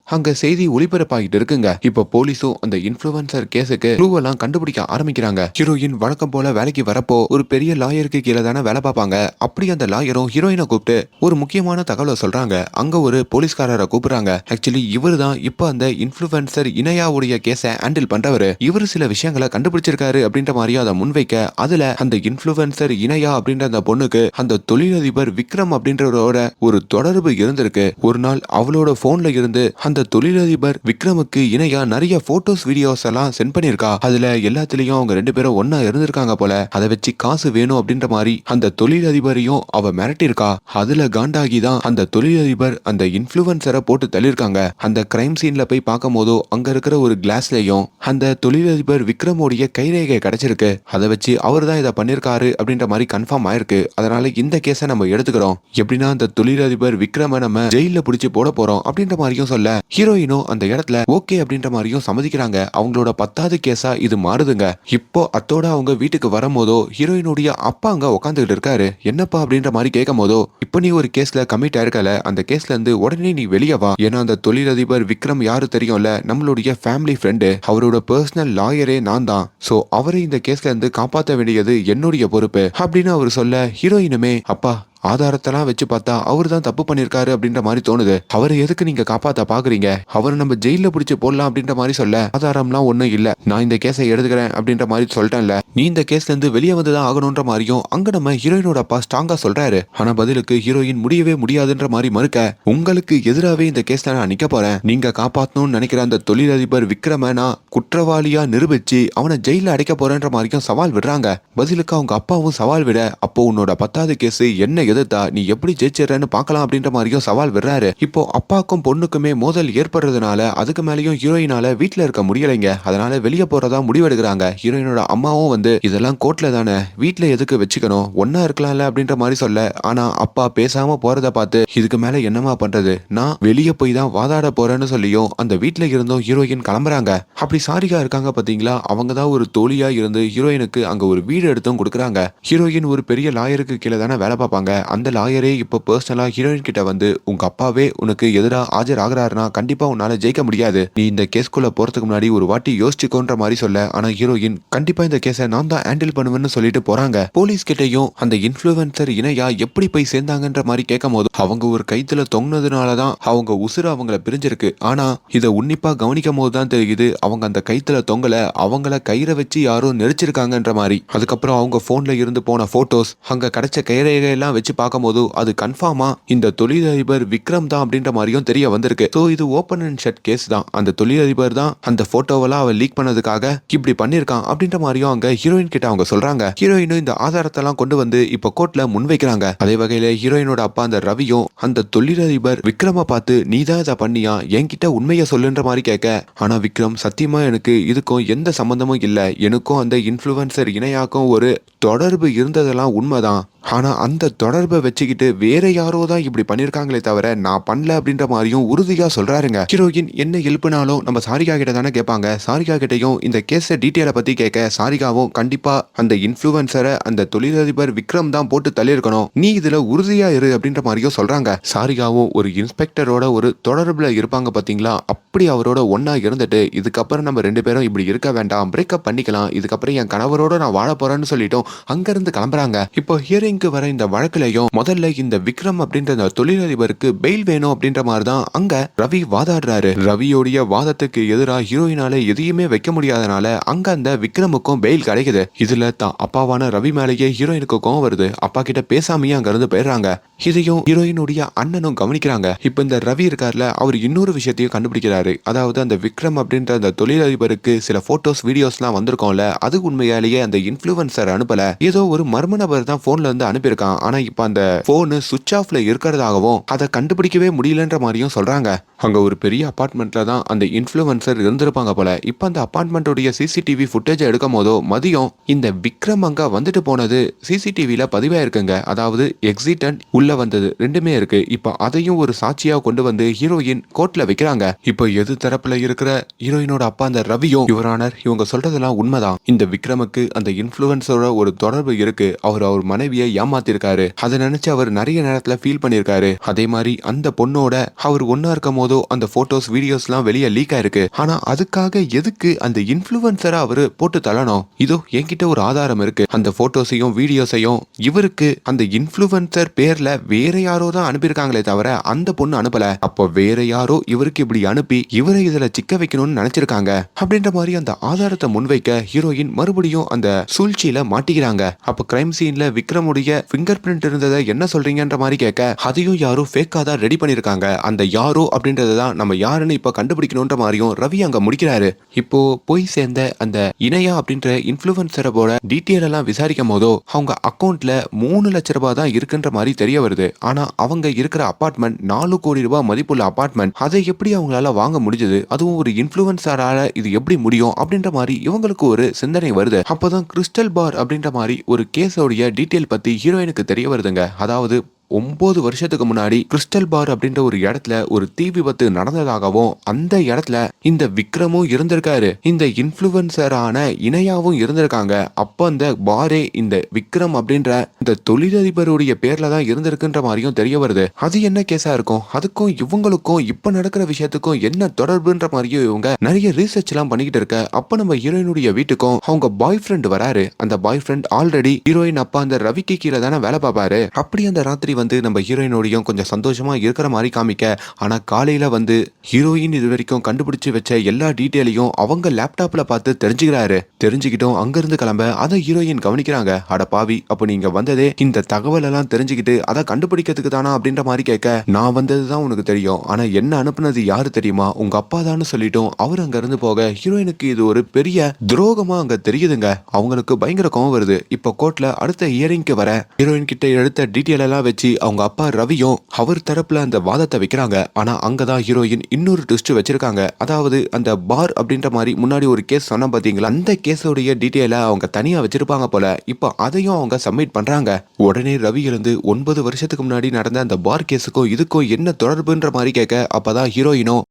அங்க செய்தி ஒளிபரப்பாகிட்டு இருக்குங்க. இப்ப போலீஸும் அந்த இன்ஃப்ளூயன்சர் கேஸுக்கு க்ளூவெல்லாம் கண்டுபிடிக்க ஆரம்பிக்கிறாங்க. ஹீரோயின் வழக்கம் போல வேலைக்கு வரப்போ ஒரு பெரிய லாயருக்கு கீழே தானே வேலை பார்ப்பாங்க. அப்படி அந்த லாயரும் ஹீரோயினை கூப்பிட்டு ஒரு முக்கியமான தகவலை சொல்றாங்க. அங்க ஒரு போலீஸ்காரரை கூப்பிடுறாங்க. ஆக்சுவலி இவரு தான் இப்ப அந்த இன்ஃப்ளூயன்சர் இணையாவுடைய கேஸை ஹேண்டில் பண்றவரு. இவரு சில விஷயங்களை கண்டுபிடிச்சிருக்காரு அப்படின்ற மாதிரியும் அதை முன்வைக்க அதுல அந்த இன்ஃப்ளூயன்சர் இணையா அப்படின்ற அந்த பொண்ணுக்கு அந்த தொழிலதிபர் விக்ரம் அப்படின்றவரோட ஒரு தொடர்பு இருந்திருக்கு. ஒரு நாள் அவளோட போன்ல இருந்து அந்த அந்த தொழிலதிபர் விக்ரமுக்கு இணையா நிறைய போட்டோஸ் வீடியோஸ் எல்லாம் சென்ட் பண்ணிருக்கா. அதுல எல்லாத்துலயும் அவங்க 2 பேரும் ஒன்னா இருந்திருக்காங்க போல. அதை வச்சு காசு வேணும் அப்படின்ற மாதிரி அந்த தொழிலதிபரையும் அவ மிரட்டிருக்கா. அதுல காண்டாகி தான் அந்த தொழிலதிபர் அந்த இன்ஃப்ளூயன்சரை போட்டு தள்ளிருக்காங்க. அந்த கிரைம் சீன்ல போய் பார்க்கும் போதோ அங்க இருக்கிற ஒரு கிளாஸ்லயும் அந்த தொழிலதிபர் விக்ரமோடைய கைரேகை கிடைச்சிருக்கு. அதை வச்சு அவர் தான் இதை பண்ணிருக்காரு அப்படின்ற மாதிரி கன்ஃபார்ம் ஆயிருக்கு. அதனால இந்த கேஸை நம்ம எடுத்துக்கிறோம். எப்படின்னா அந்த தொழிலதிபர் விக்ரம நம்ம ஜெயில பிடிச்சி போட போறோம் அப்படின்ற மாதிரியும் சொல்ல ஹீரோயினும் அந்த இடத்துல ஓகே அப்படின்ற மாதிரியும் சம்மதிக்கிறாங்க. அவங்களோட 10வது கேஸா இது மாறுதுங்க. இப்போ அத்தோட அவங்க வீட்டுக்கு வரும்போதோ ஹீரோயினுடைய அப்பா அங்க உட்காந்துக்கிட்டு இருக்காரு. என்னப்பா அப்படின்ற மாதிரி கேட்கும் போதோ இப்போ நீ ஒரு கேஸ்ல கமிட் ஆயிருக்கல, அந்த கேஸ்ல இருந்து உடனே நீ வெளியே வா. ஏன்னா அந்த தொழிலதிபர் விக்ரம் யாரு தெரியும்ல, நம்மளுடைய ஃபேமிலி ஃப்ரெண்டு, அவரோட பர்சனல் லாயரே நான் தான். சோ அவரை இந்த கேஸ்ல இருந்து காப்பாற்ற வேண்டியது என்னுடைய பொறுப்பு அப்படின்னு அவர் சொல்ல ஹீரோயினுமே அப்பா ஆதாரத்தெல்லாம் வச்சு பார்த்தா அவர் தான் தப்பு பண்ணிருக்காரு அப்படின்ற மாதிரி தோணுது. அவரை எதுக்கு நீங்க காப்பாத்த பாக்குறீங்க, அவரை நம்ம ஜெயில பிடிச்சு போடலாம் அப்படின்ற மாதிரி சொல்ல ஆதாரம்லாம் ஒண்ணும் இல்ல, நான் இந்த கேஸை எடுத்துக்கிறேன் அப்படின்ற மாதிரி சொல்லிட்டேன்ல, நீ இந்த கேஸ்ல இருந்து வெளியே வந்துதான் ஆகணும்ன்ற மாதிரியும் அங்க நம்ம ஹீரோயினோட அப்பா ஸ்ட்ராங்கா சொல்றாரு. ஆனா பதிலுக்கு ஹீரோயின் முடியவே முடியாதுன்ற மாதிரி மறுக்க உங்களுக்கு எதிராகவே இந்த கேஸ்ல நான் நிக்க போறேன், நீங்க காப்பாத்தணும்னு நினைக்கிற அந்த தொழிலதிபர் விக்ரம நான் குற்றவாளியா நிரூபிச்சு அவனை ஜெயில அடைக்க போறேன்ற மாதிரியும் சவால் விடுறாங்க. பதிலுக்கு அவங்க அப்பாவும் சவால் விட அப்போ உன்னோட 10வது கேஸ் என்ன எதிர்த்தா நீ எப்படி ஜெயிச்சிடறன்னு பார்க்கலாம் அப்படின்ற மாதிரியும் சவால் விடுறாரு. இப்போ அப்பாக்கும் பொண்ணுக்குமே மோதல் ஏற்படுறதுனால அதுக்கு மேலேயும் ஹீரோயினால வீட்டுல இருக்க முடியலைங்க. அதனால வெளியே போறதா முடிவெடுக்கிறாங்க. ஹீரோயினோட அம்மாவும் வந்து இதெல்லாம் கோர்ட்ல தானே, வீட்டுல எதுக்கு வச்சுக்கணும், ஒன்னா இருக்கலாம்ல அப்படின்ற மாதிரி சொல்ல, ஆனா அப்பா பேசாம போறத பார்த்து இதுக்கு மேல என்னமா பண்றது, நான் வெளியே போய் தான் வாதாட போறேன்னு சொல்லியும் அந்த வீட்டுல இருந்தும் ஹீரோயின் கிளம்புறாங்க. அப்படி சாரிகா இருக்காங்க பாத்தீங்களா, அவங்க தான் ஒரு தோழியா இருந்து ஹீரோயினுக்கு அங்க ஒரு வீடு எடுத்தும் கொடுக்குறாங்க. ஹீரோயின் ஒரு பெரிய லாயருக்கு கீழே தானே வேலை பார்ப்பாங்க. அந்த லாயரே இப்போ பர்சனலா ஹீரோயின் கிட்ட வந்து உங்க அப்பாவே உனக்கு எதிராக ஆஜர் ஆகிறாருன்னா கண்டிப்பா உன்னால ஜெயிக்க முடியாது, நீ இந்த கேஸ்குள்ள போறதுக்கு முன்னாடி ஒரு வாட்டி யோசிச்சுக்கோன்ற மாதிரி சொல்ல, ஆனா ஹீரோயின் கண்டிப்பா இந்த கேஸை நான் தான் ஹேண்டில் பண்ணுவேன்னு சொல்லிட்டு போறாங்க. போலீஸ் கிட்டையும் அந்த இன்ஃப்ளூயன்சர் இணையா எப்படி போய் சேர்ந்தாங்கன்ற மாதிரி கேட்கும் போது அவங்க ஒரு கைத்துல தொங்கினதுனாலதான் அவங்க உசுறு அவங்கள பிரிஞ்சிருக்கு. ஆனா இதை உன்னிப்பா கவனிக்கும் போது தான் தெரியுது அவங்க அந்த கைத்துல தொங்கல, அவங்கள கயிறை வச்சு யாரோ நெரிச்சிருக்காங்கன்ற மாதிரி. அதுக்கப்புறம் அவங்க போன்ல இருந்து போன போட்டோஸ், அங்க கிடைச்ச கைரேகை எல்லாம் வச்சு பார்க்கும்போது அது கன்ஃபார்மா இந்த தொழிலதிபர் விக்ரம் தான் அப்படின்ற மாதிரியும் தெரிய வந்திருக்கு. சோ இது ஓபன் அண்ட் ஷட் கேஸ் தான். அந்த தொழிலதிபர் தான் அந்த போட்டோவெல்லாம் அவன் லீக் பண்ணதுக்காக இப்படி பண்ணிருக்கான் அப்படின்ற மாதிரியும் அங்க ஹீரோயின் கிட்ட அவங்க சொல்றாங்க. ஹீரோயினும் இந்த ஆதாரத்தெல்லாம் கொண்டு வந்து இப்ப கோர்ட்ல முன்வைக்கிறாங்க. அதே வகையில ஹீரோயினோட அப்பா அந்த ரவியும் அந்த தொழிலதிபர் விக்ரம பார்த்து நீதான் இதை பண்ணியா, என்கிட்ட உண்மையை சொல்லுன்ற மாதிரி கேட்க, ஆனா விக்ரம் சத்தியமா எனக்கு இதுக்கும் எந்த சம்பந்தமும் இல்ல, எனக்கும் அந்த இன்ஃப்ளூயன்சர் இணையாக்கும் ஒரு தொடர்பு இருந்ததெல்லாம் உண்மைதான், ஆனா அந்த தொடர்பை வச்சுக்கிட்டு வேற யாரோ தான் இப்படி பண்ணிருக்காங்களே தவிர நான் பண்ணல அப்படின்ற மாதிரியும் உறுதியா சொல்றாருங்க. ஹீரோயின் என்ன எழுப்பினாலும் நம்ம சாரிகா கிட்ட தானே கேட்பாங்க. சாரிகா கிட்டையும் இந்த கேஸ டீட்டெயிலை பத்தி கேட்க சாரிகாவும் கண்டிப்பா அந்த இன்ஃப்ளூயன்சரை அந்த தொழிலதிபர் விக்ரம் தான் போட்டு தள்ளியிருக்கணும், நீ இதுல உறுதியா இரு அப்படின்ற மாதிரியும் சொல்றாங்க. சாரிகாவும் ஒரு இன்ஸ்பெக்டரோட ஒரு தொடர்புல இருப்பாங்க பாத்தீங்களா, அப்படி அவரோட ஒன்னா இருந்துட்டு இதுக்கப்புறம் நம்ம 2 பேரும் இப்படி இருக்க வேண்டாம், பிரேக்கப் பண்ணிக்கலாம், இதுக்கப்புறம் என் கணவரோட நான் வாழ போறேன்னு சொல்லிட்டோம் அங்க இருந்து கிளம்புறாங்க. இப்போ ஹியரிங்க்கு வர இந்த வழக்குலையும் முதல்ல இந்த விக்ரம் அப்படின்ற தொழிலதிபருக்கு பெயில் வேணும் அப்படின்ற மாதிரி தான் அங்க ரவி வாதாடுறாரு. ரவியோடைய வாதத்துக்கு எதிராக ஹீரோயினால எதையுமே வைக்க முடியாதனால அங்க அந்த விக்ரமுக்கும் பெயில் கிடைக்குது. இதுல தான் அப்பாவான ரவி மேலேயே ஹீரோயினுக்கு கோவம் வருது. அப்பா கிட்ட பேசாமையே அங்க இருந்து போயிடுறாங்க. இதையும் ஹீரோயினுடைய அண்ணனும் கவனிக்கிறாங்க. இப்ப இந்த ரவி இருக்கார்ல, அவர் இன்னொரு விஷயத்தையும் கண்டுபிடிக்கிறாரு. அதாவது அந்த விக்ரம் அப்படின்ற அந்த தொழிலதிபருக்கு சில போட்டோஸ் வீடியோஸ்லாம் வந்திருக்கோம்ல, அது உண்மையாலேயே அந்த இன்ஃப்ளூயன்சர் அனுப்பல, ஏதோ ஒரு மர்ம நபர் தான் போன்ல இருந்து அனுப்பியிருக்கான். ஆனா இப்ப அந்த போனு சுவிட்ச் ஆஃப்ல இருக்கிறதாகவும் அதை கண்டுபிடிக்கவே முடியலன்ற மாதிரியும் சொல்றாங்க. அங்க ஒரு பெரிய அபார்ட்மெண்ட்ல தான் அந்த இன்ஃப்ளூயன்சர் இருந்திருப்பாங்க போல. இப்ப அந்த அபார்ட்மெண்டோடைய சிசிடிவி ஃபுட்டேஜ் எடுக்கும் போதோ மதியம் இந்த விக்ரம் அங்க வந்துட்டு போனது சிசிடிவில பதிவாயிருக்குங்க. அதாவது எக்ஸிட் அண்ட் உள்ள வந்தது ரெண்டுமே இருக்கு. இப்ப அதையும் ஒரு சாட்சியா கொண்டு வந்து ஹீரோயின் கோர்ட்ல வைக்கிறாங்க. இப்ப எது தரப்புல இருக்கிற ஹீரோயினோட அப்பா அந்த ரவியும், யுவரானர் இவங்க சொல்றதெல்லாம் உண்மைதான், இந்த விக்ரமுக்கு அந்த இன்ஃப்ளூயன்சரோட ஒரு தொடர்பு இருக்கு, அவர் மனைவியை ஏமாத்திருக்காரு, அதை நினைச்சு அவர் நிறைய நேரத்துல ஃபீல் பண்ணிருக்காரு. அதே மாதிரி அந்த பொண்ணோட அவர் ஒன்னா இருக்கும் போதோ அந்த போட்டோஸ் வீடியோஸ் எல்லாம் வெளியே லீக் ஆயிருக்கு. ஆனா அதுக்காக எதுக்கு அந்த இன்ஃப்ளூயன்சரை அவரு போட்டு தள்ளணும், இதோ என்கிட்ட ஒரு ஆதாரம் இருக்கு, அந்த போட்டோஸையும் வீடியோஸையும் இவருக்கு அந்த இன்ஃப்ளூயன்சர் பேர்ல வேற யாரோ தான் அனுப்பியிருக்காங்களே தவிர அந்த பொண்ணு அனுப்பல, அப்போ வேற யாரோ இவருக்கு இப்படி அனுப்பி இவரை இதுல சிக்க வைக்கணும்னு நினைச்சிருக்காங்க அப்படின்ற மாதிரி அந்த ஆதாரத்தை முன்வைக்க ஹீரோயின் மறுபடியும் அந்த சூழ்ச்சியில மாட்டிக்கிறாங்க. அப்ப கிரைம் சீன்ல விக்ரமுடைய பிங்கர் பிரிண்ட் இருந்ததை என்ன சொல்றீங்கன்ற மாதிரி கேட்க, அதையும் யாரோ ஃபேக்கா தான் ரெடி பண்ணிருக்காங்க, அந்த யாரோ அப்படின்ற அப்படின்றதான் நம்ம யாருன்னு இப்ப கண்டுபிடிக்கணும்ன்ற மாதிரியும் ரவி அங்க முடிக்கிறாரு. இப்போ போய் சேர்ந்த அந்த இணையா அப்படின்ற இன்ஃபுளுசரோட டீட்டெயில் எல்லாம் விசாரிக்கும் போதோ அவங்க அக்கௌண்ட்ல 3 லட்சம் ரூபாய் தான் இருக்குன்ற மாதிரி தெரிய வருது. ஆனா அவங்க இருக்கிற அபார்ட்மெண்ட் 4 கோடி ரூபாய் மதிப்புள்ள அபார்ட்மெண்ட். அதை எப்படி அவங்களால வாங்க முடிஞ்சது, அதுவும் ஒரு இன்ஃபுளுசரால இது எப்படி முடியும் அப்படின்ற மாதிரி இவங்களுக்கு ஒரு சிந்தனை வருது. அப்பதான் கிறிஸ்டல் பார் அப்படின்ற மாதிரி ஒரு கேஸோடைய டீட்டெயில் பத்தி ஹீரோயினுக்கு தெரிய வருதுங்க. அதாவது 9 வருஷத்துக்கு முன்னாடி கிறிஸ்டல் பார் அப்படின்ற ஒரு இடத்துல ஒரு தீ விபத்து நடந்ததாகவும் அந்த இடத்துல இந்த விக்ரமும் இருந்திருக்காரு, இந்த இன்ஃபுளுசரான இணையாவும் இருந்திருக்காங்க. அப்ப அந்த பாரே இந்த விக்ரம் அப்படின்ற இந்த தொழிலதிபருடைய பேர்ல தான் இருந்திருக்குன்ற மாதிரியும் தெரிய வருது. அது என்ன கேஸா இருக்கும், அதுக்கும் இவங்களுக்கும் இப்ப நடக்கிற விஷயத்துக்கும் என்ன தொடர்புன்ற மாதிரியும் இவங்க நிறைய ரீசர்ச் எல்லாம் பண்ணிக்கிட்டு இருக்க. அப்ப நம்ம ஹீரோயினுடைய வீட்டுக்கும் அவங்க பாய் ஃப்ரெண்ட் வராரு. அந்த பாய் ஃப்ரெண்ட் ஆல்ரெடி ஹீரோயின் அப்பா அந்த ரவிக்கு கீழே தானே வேலை பார்ப்பாரு. அப்படி அந்த ராத்திரி வந்து நம்ம ஹீரோயினோடையும் கொஞ்சம் சந்தோஷமா இருக்கிற மாதிரி காமிக்க, ஆனா காலையில வந்து ஹீரோயின் இது வரைக்கும் கண்டுபிடிச்சு வச்ச எல்லா டீட்டெயிலையும் அவங்க லேப்டாப்ல பார்த்து தெரிஞ்சுக்கிட்டோம். அங்கிருந்து கிளம்ப அதை ஹீரோயின் கவனிக்கிறாங்க. அட பாவி, அப்ப நீங்க வந்ததே இந்த தகவல் எல்லாம் தெரிஞ்சுக்கிட்டு அதை கண்டுபிடிக்கிறதுக்கு தானா அப்படின்ற மாதிரி கேட்க, நான் வந்ததுதான் உனக்கு தெரியும், ஆனா என்ன அனுப்புனது யாரு தெரியுமா, உங்க அப்பா தான் சொல்லிட்டோம். அவர் அங்க இருந்து போக ஹீரோயினுக்கு இது ஒரு பெரிய துரோகமா அங்க தெரியுதுங்க. அவங்களுக்கு பயங்கர கோவம் வருது. இப்ப கோர்ட்ல அடுத்த ஹியரிங்க்கு வர ஹீரோயின் கிட்ட எடுத்த டீட்டெயில் எல்லாம் வச்சு அவங்க அப்பா ரவியும் அவர் தரப்புல அந்த வாதத்தை வைக்கிறாங்க. ஆனா அங்கதான் ஹீரோயின் இன்னொரு ட்விஸ்ட் வச்சிருக்காங்க. அதாவது அந்த பார் அப்படின்ற மாதிரி முன்னாடி ஒரு கேஸ் சொன்ன பாத்தீங்களா, அந்த கேஸோடைய டீட்டெயில அவங்க தனியா வச்சிருப்பாங்க போல. இப்போ அதையும் அவங்க சப்மிட் பண்றாங்க. உடனே ரவி இருந்து 9 வருஷத்துக்கு முன்னாடி நடந்த அந்த பார் கேஸுக்கும் இதுக்கும் என்ன தொடர்புன்ற மாதிரி கேட்க, அப்பதான் ஹீரோயினும்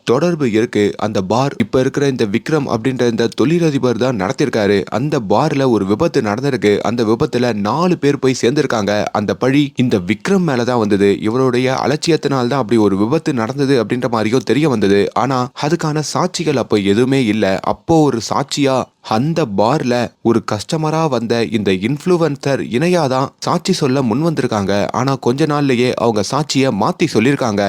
தொடர்பு இருக்கு. அந்த பார் இப்ப இருக்கிற இந்த விக்ரம் அப்படின்ற இந்த தொழிலதிபர் தான் நடத்திருக்காரு. அந்த பார்ல ஒரு விபத்து நடந்திருக்கு. அந்த விபத்துல 4 பேர் போய் சேர்ந்திருக்காங்க. அந்த பழி இந்த விக்ரம் மேலதான் வந்தது. இவருடைய அலட்சியத்தினால்தான் அப்படி ஒரு விபத்து நடந்தது அப்படின்ற மாதிரியும் தெரிய வந்தது. ஆனா அதுக்கான சாட்சிகள் அப்போ எதுவுமே இல்ல. அப்போ ஒரு சாட்சியா அந்த பார்ல ஒரு கஸ்டமரா வந்த இந்த இன்ஃபுளுசர் இணையாதான் சாட்சி சொல்ல முன் வந்திருக்காங்க. ஆனா கொஞ்ச நாள்லயே அவங்க சாட்சிய மாத்தி சொல்லியிருக்காங்க.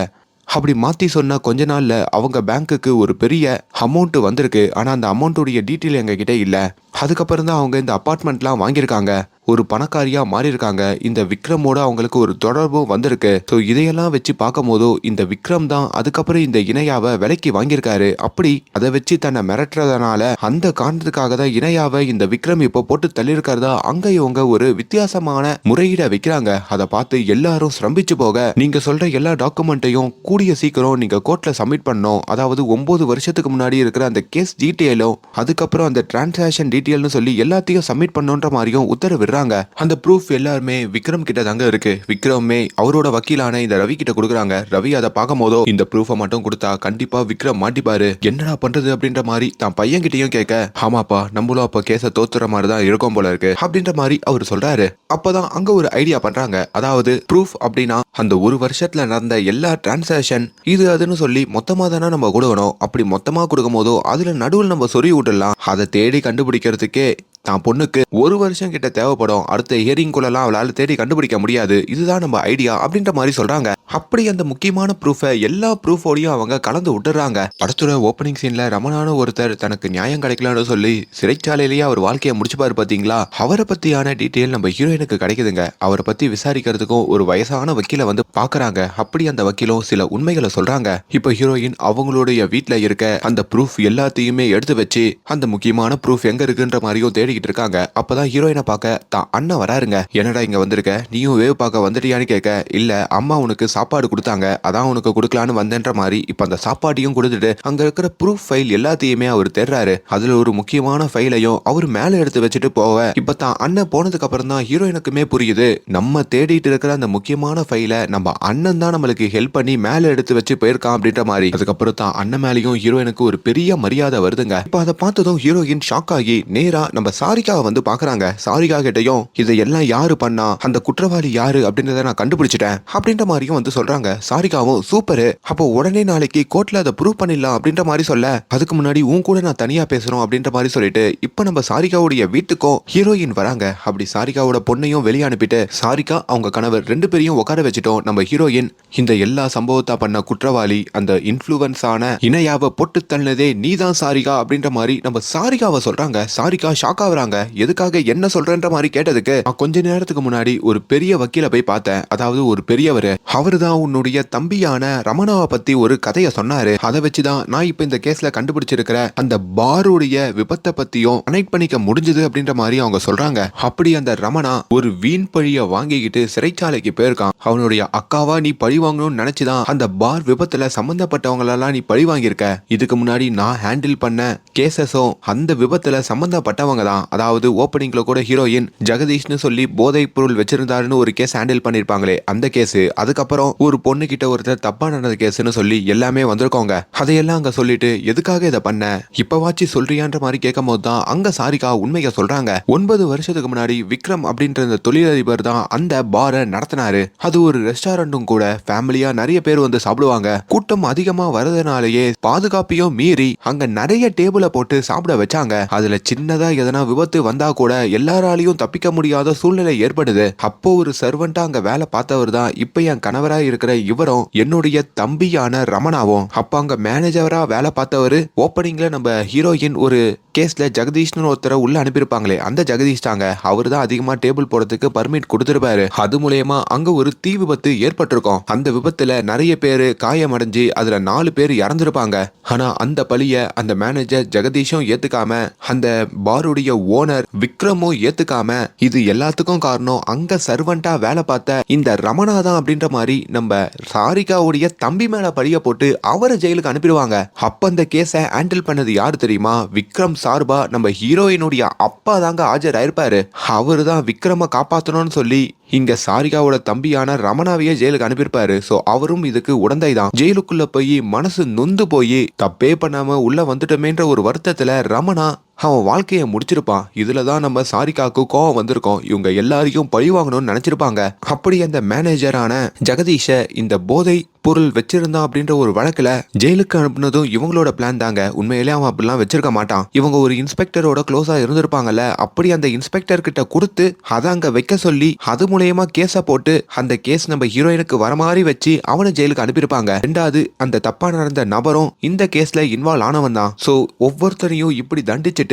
அப்படி மாத்தி சொன்ன கொஞ்ச நாள்ல அவங்க பேங்க்குக்கு ஒரு பெரிய அமௌண்ட் வந்திருக்கு. ஆனா அந்த அமௌண்ட்டுடைய டீட்டெயில் எங்க கிட்ட இல்ல. அதுக்கப்புறம் தான் அவங்க இந்த அபார்ட்மெண்ட்லாம் வாங்கியிருக்காங்க. ஒரு பணக்காரியா மாறி இருக்காங்க. இந்த விக்ரமோட அவங்களுக்கு ஒரு தொடர்பும் வந்திருக்கு. ஸோ இதையெல்லாம் வச்சு பார்க்கும் போதோ இந்த விக்ரம் தான் அதுக்கப்புறம் இந்த இணையாவை விலைக்கு வாங்கியிருக்காரு. அப்படி அதை வச்சு தன்னை மிரட்டுறதுனால அந்த காரணத்துக்காக தான் இணையாவை இந்த விக்ரம் இப்போ போட்டு தள்ளியிருக்கிறதா அங்க இவங்க ஒரு வித்தியாசமான முறையீட வைக்கிறாங்க. அதை பார்த்து எல்லாரும் சிரம்பிச்சு போக, நீங்க சொல்ற எல்லா டாக்குமெண்ட்டையும் கூடிய சீக்கிரம் நீங்க கோர்ட்ல சப்மிட் பண்ணணும். அதாவது 9 வருஷத்துக்கு முன்னாடி இருக்கிற அந்த கேஸ் டீட்டெயிலும் அதுக்கப்புறம் அந்த டிரான்சாக்ஷன் டீட்டெயில்னு சொல்லி எல்லாத்தையும் சப்மிட் பண்ணுன்ற மாதிரியும் உத்தரவு. அந்த ப்ரூஃப் எல்லாருமே விக்ரம் கிட்ட தாங்க இருக்கு. விக்ரமே அவரோட வக்கீலான இந்த ரவி கிட்ட கொடுக்குறாங்க. ரவி அதை பார்க்கும் போதோ இந்த ப்ரூஃபை மட்டும் கொடுத்தா கண்டிப்பா விக்ரம் மாட்டிப்பாரு, என்னடா பண்றது அப்படின்ற மாதிரி தான் பையன் கிட்டையும் கேட்க, ஆமாப்பா நம்மளும் அப்ப கேஸ தோத்துற மாதிரி தான் இருக்கும் போல இருக்கு அப்படின்ற மாதிரி அவர் சொல்றாரு. அப்பதான் அங்க ஒரு ஐடியா பண்றாங்க. அதாவது ப்ரூஃப் அப்படின்னா அந்த ஒரு வருஷத்துல நடந்த எல்லா டிரான்சாக்ஷன் இது அதுன்னு சொல்லி மொத்தமா தானே நம்ம கொடுக்கணும். அப்படி மொத்தமா கொடுக்கும் போதோ அதுல நடுவில் நம்ம சொறி விட்டுடலாம். அதை தேடி கண்டுபிடிக்கிறதுக்கே தான் பொண்ணுக்கு 1 வருஷம் கிட்ட தேவைப்படும். அடுத்த ஹியரிங்குள்ளலாம் அவளால் தேடி கண்டுபிடிக்க முடியாது. இதுதான் நம்ம ஐடியா அப்படின்ற மாதிரி சொல்றாங்க. அப்படி அந்த முக்கியமான ப்ரூஃபை எல்லா ப்ரூஃபோடையும் அவங்க கலந்து விட்டுறாங்க. படத்தோட ஓப்பனிங் சீன்ல ரமணான ஒருத்தர் தனக்கு நியாயம் கிடைக்கலான்னு சொல்லி சிறைச்சாலையிலேயே அவர் வாழ்க்கையை முடிச்சுப்பாரு பாத்தீங்களா, அவரை பத்தியான டீட்டெயில் நம்ம ஹீரோயினுக்கு கிடைக்குதுங்க. அவரை பத்தி விசாரிக்கிறதுக்கும் ஒரு வயசான வக்கீல வந்து பாக்குறாங்க. அப்படி அந்த வக்கீலும் சில உண்மைகளை சொல்றாங்க. இப்ப ஹீரோயின் அவங்களுடைய வீட்டுல இருக்க அந்த ப்ரூஃப் எல்லாத்தையுமே எடுத்து வச்சு அந்த முக்கியமான ப்ரூஃப் எங்க இருக்குன்ற மாதிரியும் தேடிக்கிட்டு இருக்காங்க. அப்பதான் ஹீரோயினை பார்க்க தான் அண்ணன் வராருங்க. என்னடா இங்க வந்திருக்க, நீயும் வேவ் பார்க்க வந்துட்டியான்னு கேட்க, இல்ல அம்மா உனக்கு சாப்பாடு கொடுத்தாங்க அதான் உனக்கு கொடுக்கலான்னு வந்தேன்ற மாதிரி இப்ப அந்த சாப்பாட்டையும் கொடுத்துட்டு அங்க இருக்கிற ப்ரூஃப் ஃபைல் எல்லாத்தையுமே அவர் தேடுறாரு. அதுல ஒரு முக்கியமான ஃபைலையும் அவர் மேல எடுத்து வச்சுட்டு போவ, இப்ப தான் அண்ணன் போனதுக்கு அப்புறம் தான் ஹீரோயினுக்குமே புரியுது, நம்ம தேடிட்டு இருக்கிற அந்த முக்கியமான ஃபைலை நம்ம அண்ணன் தான் நம்மளுக்கு ஹெல்ப் பண்ணி மேல எடுத்து வச்சு போயிருக்கான் அப்படின்ற மாதிரி. அதுக்கப்புறம் தான் அண்ணன் மேலேயும் ஹீரோயினுக்கு ஒரு பெரிய மரியாதை வருதுங்க. இப்ப அதை பார்த்ததும் ஹீரோயின் ஷாக் ஆகி நேரா நம்ம சாரிகாவை வந்து பாக்குறாங்க. சாரிகா கிட்டையும் இதையெல்லாம் யாரு பண்ணா, அந்த குற்றவாளி யாரு அப்படின்றத நான் கண்டுபிடிச்சிட்டேன் அப்படின்ற மாதிரியும் வந்து சொல்றாங்க. சாரிகாவும் சூப்பரு, அப்போ உடனே நாளைக்கு கோர்ட்ல அதை ப்ரூவ் பண்ணிடலாம் அப்படின்ற மாதிரி சொல்ல, அதுக்கு முன்னாடி உன் கூட நான் தனியா பேசுறோம் அப்படின்ற மாதிரி சொல்லிட்டு இப்ப நம்ம சாரிகாவுடைய வீட்டுக்கும் ஹீரோயின் வராங்க. அப்படி சாரிகாவோட பொண்ணையும் வெளியே அனுப்பிட்டு சாரிகா அவங்க கணவர் 2 பேரையும் உட்கார வச்சுட்டோம். நம்ம ஹீரோயின் இந்த எல்லா சம்பவத்தா பண்ண குற்றவாளி அந்த இன்ஃப்ளூவன்ஸ் ஆன இணையாவை போட்டு தள்ளினதே நீதான் சாரிகா அப்படின்ற மாதிரி நம்ம சாரிகாவை சொல்றாங்க. சாரிகா ஷாக் ஆகுறாங்க. எதுக்காக என்ன சொல்றன்ற மாதிரி கேட்டதுக்கு, நான் கொஞ்ச நேரத்துக்கு முன்னாடி ஒரு பெரிய வக்கீல போய் பார்த்தேன். அதாவது ஒரு பெரியவர். அவருதான் உன்னுடைய தம்பியான ரமணாவை பத்தி ஒரு கதையை சொன்னாரு. அதை வச்சுதான் நான் இப்ப இந்த கேஸ்ல கண்டுபிடிச்சிருக்கிற அந்த பாருடைய விபத்தை பத்தியும் கனெக்ட் பண்ணிக்க முடிஞ்சது அப்படின்ற மாதிரி அவங்க சொல்றாங்க. அப்படி அந்த ரமணா ஒரு வீண் பழிய வாங்கிக்கிட்டு சிறைச்சாலைக்கு போயிருக்கான். அவனுடைய அக்காவா நீ பழி வாங்கணும்னு நினைச்சுதான் அந்த பார் விபத்துல சம்பந்தப்பட்டவங்களெல்லாம் நீ பழி வாங்கியிருக்க. இதுக்கு முன்னாடி நான் ஹேண்டில் பண்ண கேசஸும் அந்த விபத்துல சம்பந்தப்பட்டவங்க தான். அதாவது ஓப்பனிங்ல கூட ஹீரோயின் ஜெகதீஷ்னு சொல்லி போதைப் பொருள் வச்சிருந்தாருன்னு ஒரு கேஸ் ஹேண்டில் பண்ணிருப்பாங்களே அந்த கேஸ், அதுக்கப்புறம் ஒரு பொண்ணு கிட்ட ஒருத்தர் தப்பா நடந்த கேஸ்னு சொல்லி எல்லாமே வந்திருக்கோங்க. அதையெல்லாம் அங்க சொல்லிட்டு எதுக்காக இதை பண்ண இப்பவாச்சு சொல்றியான்ற மாதிரி கேட்கும் போது தான் அங்க சாரிகா உண்மையை சொல்றாங்க. 9 வருஷத்துக்கு முன்னாடி விக்ரம் அப்படின்ற இந்த தொழிலதிபர் தான் அந்த பாரை நடத்தினாரு. அது ஒரு ரெஸ்டாரண்ட்டும் கூட. ஃபேமிலியா நிறைய பேர் வந்து சாப்பிடுவாங்க. கூட்டம் அதிகமா வரதுனாலேயே பாதுகாப்பையும் மீறி அங்க நிறைய டேபிள போட்டு சாப்பிட வச்சாங்க. அதுல சின்னதா எதனா விபத்து வந்தா கூட எல்லாராலையும் தப்பிக்க முடியாத சூழ்நிலை ஏற்படுது. அப்போ ஒரு சர்வெண்டா அங்க வேலை பார்த்தவர் தான் இப்ப என் கணவரா இருக்கிற இவரும் என்னுடைய தம்பியான ரமணாவும். அப்ப அங்க மேனேஜரா வேலை பார்த்தவரு ஓப்பனிங்ல நம்ம ஹீரோயின் ஒரு கேஸ்ல ஜெகதீஷ்னு ஒருத்தரை உள்ள அனுப்பியிருப்பாங்களே அந்த ஜெகதீஷ் தாங்க. அவரு தான் அதிகமா டேபிள் போறதுக்கு பர்மிட் கொடுத்திருப்பாரு. அது மூலயமா அங்க ஒரு தீ விபத்து ஏற்பட்டிருக்கும். அந்த விபத்துல நிறைய பேரு காயமடைஞ்சு அதுல 4 பேர் இறந்திருப்பாங்க. ஆனா அந்த பழிய அந்த மேனேஜர் ஜெகதீஷும் ஏத்துக்காம அந்த பாருடைய ஓனர் விக்ரமும் ஏத்துக்காம இது எல்லாத்துக்கும் காரணம் அங்க சர்வெண்டா வேலை பார்த்த இந்த ரமணா தான் அப்படின்ற மாதிரி நம்ம சாரிகாவுடைய தம்பி மேல பழிய போட்டு அவரை ஜெயிலுக்கு அனுப்பிடுவாங்க. அப்ப அந்த கேஸை ஹேண்டில் பண்ணது யாரு தெரியுமா? விக்ரம் சார்பா நம்ம ஹீரோயினுடைய அப்பா தாங்க ஆஜராயிருப்பாரு. அவரு தான் விக்ரம காப்பாத்தணும்னு சொல்லி இங்க சாரிகாவோட தம்பியான ரமணாவையே ஜெயிலுக்கு அனுப்பியிருப்பாரு. சோ அவரும் இதுக்கு உடந்தை தான். ஜெயிலுக்குள்ள போய் மனசு நொந்து போய் தப்பே பண்ணாம உள்ள வந்துட்டோமேன்ற ஒரு வருத்தத்துல ரமணா அவன் வாழ்க்கையை முடிச்சிருப்பான். இதுலதான் நம்ம சாரிகாக்கு கோவம் வந்திருக்கோம். இவங்க எல்லாரையும் பழி வாங்கணும்னு நினைச்சிருப்பாங்க. அப்படி அந்த மேனேஜரான ஜெகதீஷ இந்த போதை பொருள் வச்சிருந்தான் அப்படின்ற ஒரு வழக்குல ஜெயிலுக்கு அனுப்புனதும் இவங்களோட பிளான் தாங்க. உண்மையிலே அவன் அப்படிலாம் வச்சிருக்க மாட்டான். இவங்க ஒரு இன்ஸ்பெக்டரோட க்ளோஸா இருந்திருப்பாங்கல்ல. அப்படி அந்த இன்ஸ்பெக்டர் கிட்ட கொடுத்து அதை அங்க வைக்க சொல்லி அது மூலயமா கேஸ போட்டு அந்த கேஸ் நம்ம ஹீரோயினுக்கு வர மாதிரி வச்சு அவனை ஜெயிலுக்கு அனுப்பியிருப்பாங்க. ரெண்டாவது அந்த தப்பா நடந்த நபரும் இந்த கேஸ்ல இன்வால்வ் ஆனவன் தான். சோ ஒவ்வொருத்தரையும் இப்படி தண்டிச்சுட்டு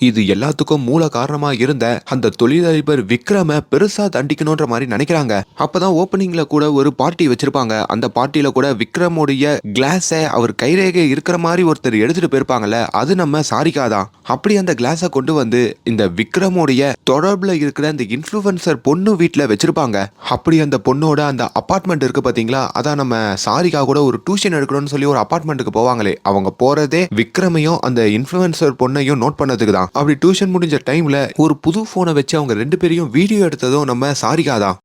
இது எல்லாத்துக்கும் மூல காரணமா இருந்த அந்த தொழிலதிபர் விக்ரம பெருசா தண்டிக்கணும்ன்ற மாதிரி நினைக்கிறாங்க. அப்பதான் ஓப்பனிங்ல கூட ஒரு பார்ட்டி வச்சிருப்பாங்க. அந்த பார்ட்டியில கூட விக்ரமுடைய கிளாஸ அவர் கைரேகை இருக்கிற மாதிரி ஒருத்தர் எடுத்துட்டு போயிருப்பாங்கல்ல, அது நம்ம சாரிகா தான். அப்படி அந்த கிளாஸ கொண்டு வந்து இந்த விக்ரமுடைய தொடர்புல இருக்கிற அந்த இன்ஃப்ளூயன்சர் பொண்ணு வீட்டுல வச்சிருப்பாங்க. அப்படி அந்த பொண்ணோட அந்த அபார்ட்மெண்ட் இருக்கு பாத்தீங்களா, அதான் நம்ம சாரிகா கூட ஒரு டியூஷன் எடுக்கணும்னு சொல்லி ஒரு அபார்ட்மெண்ட்டுக்கு போவாங்களே, அவங்க போறதே விக்ரமையும் அந்த இன்ஃப்ளூயன்சர் பொண்ணையும் நோட் பண்ணதுக்கு தான். அப்படி டியூஷன் முடிஞ்ச டைம்ல ஒரு புது போனை வச்சு அவங்க 2 பேரையும் வீடியோ எடுத்ததும் நம்ம சாரிகா தான்.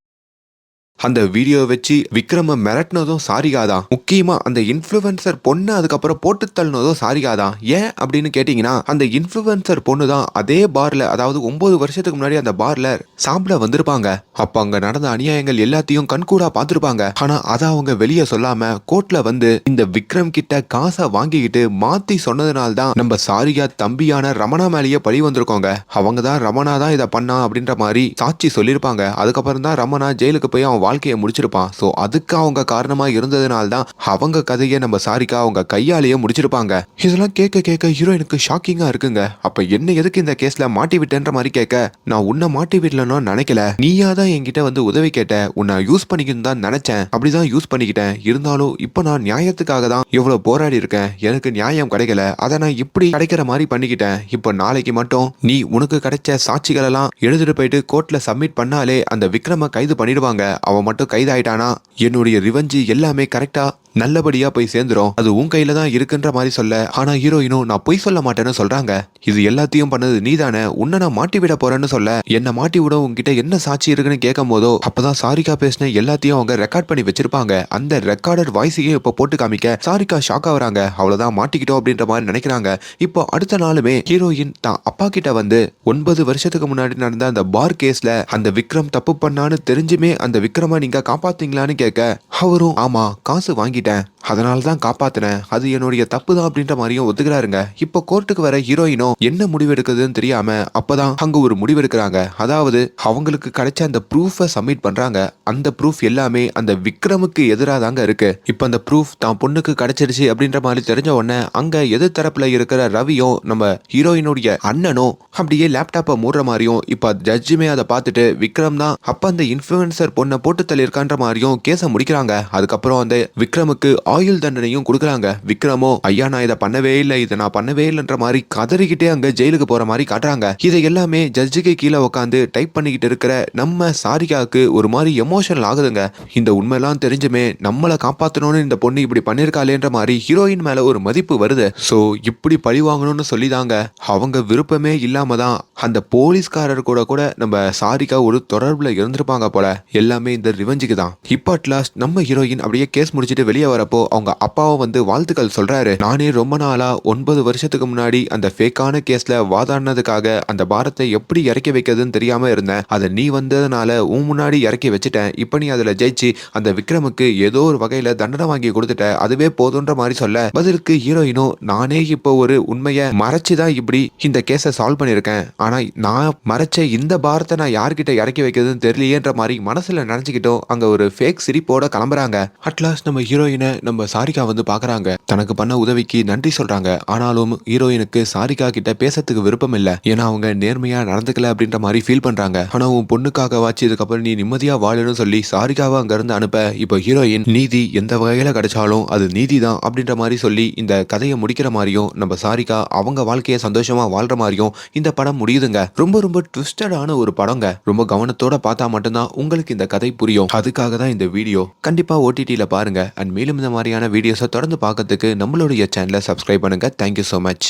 அந்த வீடியோ வச்சு விக்ரம மிரட்டினதும் சாரிகா தான். முக்கியமா அந்த இன்ஃப்ளூயன்சர் பொண்ணு அதுக்கப்புறம் போட்டு தள்ளினதும் சாரிகா தான். ஏன் அப்படின்னு கேட்டீங்கன்னா அந்த இன்ஃப்ளூயன்சர் பொண்ணு தான் அதே பார்ல, அதாவது 9 வருஷத்துக்கு முன்னாடி அந்த பார்ல சாப்பிட வந்திருப்பாங்க. அப்ப அங்க நடந்த அநியாயங்கள் எல்லாத்தையும் கண்கூடா பார்த்திருப்பாங்க. ஆனா அதை அவங்க வெளியே சொல்லாம கோர்ட்ல வந்து இந்த விக்ரம் கிட்ட காசை வாங்கிக்கிட்டு மாத்தி சொன்னதுனால தான் நம்ம சாரிகா தம்பியான ரமணா மேலேயே பழி வந்திருக்கோங்க. அவங்க தான் ரமணா தான் இதை பண்ணா அப்படின்ற மாதிரி சாட்சி சொல்லியிருப்பாங்க. அதுக்கப்புறம் தான் ரமணா ஜெயிலுக்கு போய் அவன் வாழ்க்கையை முடிச்சிருப்பான். சோ அதுக்கு அவங்க காரணமா இருந்ததுனால தான் அவங்க கதையை நம்ம சாரிகா அவங்க கையாலேயே முடிச்சிருப்பாங்க. இதெல்லாம் கேட்க கேட்க ஹீரோயினுக்கு ஷாக்கிங்கா இருக்குங்க. அப்ப என்ன எதுக்கு இந்த கேஸ்ல மாட்டி விட்டேன்ற மாதிரி கேட்க, நான் உன்னை மாட்டி விடலன்னு நினைக்கல, நீயா தான் என்கிட்ட வந்து உதவி கேட்ட, உன்னை யூஸ் பண்ணிக்கணும் தான் நினைச்சேன், அப்படிதான் யூஸ் பண்ணிக்கிட்டேன். இருந்தாலும் இப்ப நான் நியாயத்துக்காக தான் எவ்வளவு போராடி இருக்கேன். எனக்கு நியாயம் கிடைக்கல, அதை நான் இப்படி கிடைக்கிற மாதிரி பண்ணிக்கிட்டேன். இப்ப நாளைக்கு மட்டும் நீ உனக்கு கிடைச்ச சாட்சிகள் எல்லாம் எழுதிட்டு போயிட்டு கோர்ட்ல சப்மிட் பண்ணாலே அந்த விக்ரம கைது பண்ணிடுவாங்க. அவன் மட்டும் கைதாயிட்டானா என்னுடைய ரிவெஞ்ச் எல்லாமே கரெக்டா நல்லபடியா போய் சேர்ந்துரும். அது உன் கையில தான் இருக்குன்ற மாதிரி சொல்ல, ஆனா ஹீரோயினும் நான் பொய் சொல்ல மாட்டேன்னு சொல்றாங்க. இது எல்லாத்தையும் பண்ணது நீதானே, உன்னை நான் மாட்டி விட போறேன்னு சொல்ல, என்ன மாட்டி விட உங்ககிட்ட என்ன சாட்சி இருக்குன்னு கேட்கும் போதோ அப்பதான் சாரிகா பேசின எல்லாத்தையும் அவங்க ரெக்கார்ட் பண்ணி வச்சிருப்பாங்க. அந்த ரெக்கார்டர் வாய்ஸையும் இப்ப போட்டு காமிக்க சாரிகா ஷாக் ஆகுறாங்க. அவ்வளவுதான் மாட்டிக்கிட்டோம் அப்படின்ற மாதிரி நினைக்கிறாங்க. இப்போ அடுத்த நாளுமே ஹீரோயின் தான் அப்பா கிட்ட வந்து 9 வருஷத்துக்கு முன்னாடி நடந்த அந்த பார் கேஸ்ல அந்த விக்ரம் தப்பு பண்ணான்னு தெரிஞ்சுமே அந்த விக்ரம் விக்ரம நீங்க காப்பாத்தீங்களான்னு கேட்க அவரும் ஆமா காசு வாங்கிட்டேன், அதனால தான் காப்பாத்தினேன், அது என்னுடைய தப்பு தான் அப்படின்ற மாதிரியும் ஒத்துக்கிறாருங்க. இப்போ கோர்ட்டுக்கு வர ஹீரோயினோ என்ன முடிவு எடுக்குதுன்னு தெரியாம அப்பதான் அங்க ஒரு முடிவு எடுக்கிறாங்க. அதாவது அவங்களுக்கு கிடைச்ச அந்த ப்ரூஃபை சப்மிட் பண்றாங்க. அந்த ப்ரூஃப் எல்லாமே அந்த விக்ரமுக்கு எதிராக தாங்க இருக்கு. இப்போ அந்த ப்ரூஃப் தான் பொண்ணுக்கு கிடைச்சிருச்சு அப்படின்ற மாதிரி தெரிஞ்ச உடனே அங்க எதிர் தரப்புல இருக்கிற ரவியும் நம்ம ஹீரோயினுடைய அண்ணனும் அப்படியே லேப்டாப்பை மூடுற மாதிரியும் இப்ப ஜட்ஜுமே அதை பார்த்துட்டு விக்ரம் தான் அப்ப அந்த இன்ஃபுளுசர் பொண்ணை போட்டு தள்ளியிருக்கான்ற மாதிரியும் கேஸை முடிக்கிறாங்க. அதுக்கப்புறம் அந்த விக்ரமுக்கு ஆயுள் தண்டனையும் கொடுக்குறாங்க. விக்ரமோ ஐயா நான் இதை பண்ணவே இல்லை, இதை நான் பண்ணவே இல்லைன்ற மாதிரி கதறிக்கிட்டே அங்க ஜெயிலுக்கு போற மாதிரி காட்டுறாங்க. இதை எல்லாமே ஜட்ஜுக்கு கீழே உட்காந்து டைப் பண்ணிக்கிட்டு இருக்கிற நம்ம சாரிகாவுக்கு ஒரு மாதிரி எமோஷனல் ஆகுதுங்க. இந்த உண்மையெல்லாம் தெரிஞ்சுமே நம்மளை காப்பாற்றணும்னு இந்த பொண்ணு இப்படி பண்ணிருக்காளேன்ற மாதிரி ஹீரோயின் மேல ஒரு மதிப்பு வருது. ஸோ இப்படி பழி வாங்கணும்னு சொல்லிதாங்க அவங்க விருப்பமே இல்லாம தான் அந்த போலீஸ்காரர் கூட கூட நம்ம சாரிகா ஒரு தொடர்புல இருந்திருப்பாங்க போல. எல்லாமே இந்த ரிவெஞ்சுக்கு தான். இப்போ அட்லாஸ்ட் நம்ம ஹீரோயின் அப்படியே கேஸ் முடிச்சுட்டு வெளியே வரப்போ அவங்க அப்பாவும் வந்து வாழ்த்துக்கள் சொல்றாரு. நானே ரொம்ப நாளா 9 வருஷத்துக்கு முன்னாடி அந்த ஃபேக்கான கேஸ்ல வாதாடினதுக்காக அந்த பாரத்தை எப்படி இறக்கி வைக்கிறதுன்னு தெரியாம இருந்தேன். அதை நீ வந்ததுனால உன் முன்னாடி இறக்கி வச்சுட்டேன். இப்ப நீ அதுல ஜெயிச்சு அந்த விக்ரமுக்கு ஏதோ ஒரு வகையில தண்டனை வாங்கி கொடுத்துட்ட, அதுவே போதுன்ற மாதிரி சொல்ல பதிலுக்கு ஹீரோயினும் நானே இப்போ ஒரு உண்மையை மறைச்சுதான் இப்படி இந்த கேஸை சால்வ் பண்ணிருக்கேன், ஆனா நான் மறைச்ச இந்த பாரத்தை நான் யார்கிட்ட இறக்கி வைக்கிறதுன்னு தெரியலையேன்ற மாதிரி மனசுல நினைச்சுக்கிட்டோம் அங்க ஒரு ஃபேக் சிரிப்போட கிளம்புறாங்க. அட்லாஸ்ட் நம்ம ஹீரோயினை நம்ம சாரிகா வந்து பாக்குறாங்க. தனக்கு பண்ண உதவிக்கு நன்றி சொல்றாங்க. ஆனாலும் ஹீரோயினுக்கு சாரிகா கிட்ட பேசறதுக்கு விருப்பம் இல்ல. ஏன்னா அவங்க நேர்மையா நடந்துக்கல அப்படின்ற மாதிரி ஃபீல் பண்றாங்க. ஆனா உன் பொண்ணுக்காக வாச்சு இதுக்கப்புறம் நீ நிம்மதியா வாழணும்னு சொல்லி சாரிகாவை அங்க இருந்து அனுப்ப இப்போ ஹீரோயின் நீதி எந்த வகையில கிடைச்சாலும் அது நீதி தான் அப்படின்ற மாதிரி சொல்லி இந்த கதையை முடிக்கிற மாதிரியும் நம்ம சாரிகா அவங்க வாழ்க்கையை சந்தோஷமா வாழ்ற மாதிரியும் இந்த படம் முடியுதுங்க. ரொம்ப ரொம்ப ட்விஸ்டடான ஒரு படங்க. ரொம்ப கவனத்தோட பார்த்தா மட்டும்தான் உங்களுக்கு இந்த கதை புரியும். அதுக்காக தான் இந்த வீடியோ. கண்டிப்பா OTTல பாருங்க. அண்ட் மேலும் இந்த மாதிரியான வீடியோஸை தொடர்ந்து பார்க்கறதுக்கு நம்மளுடைய சேனலை சப்ஸ்கிரைப் பண்ணுங்க. Thank you so much.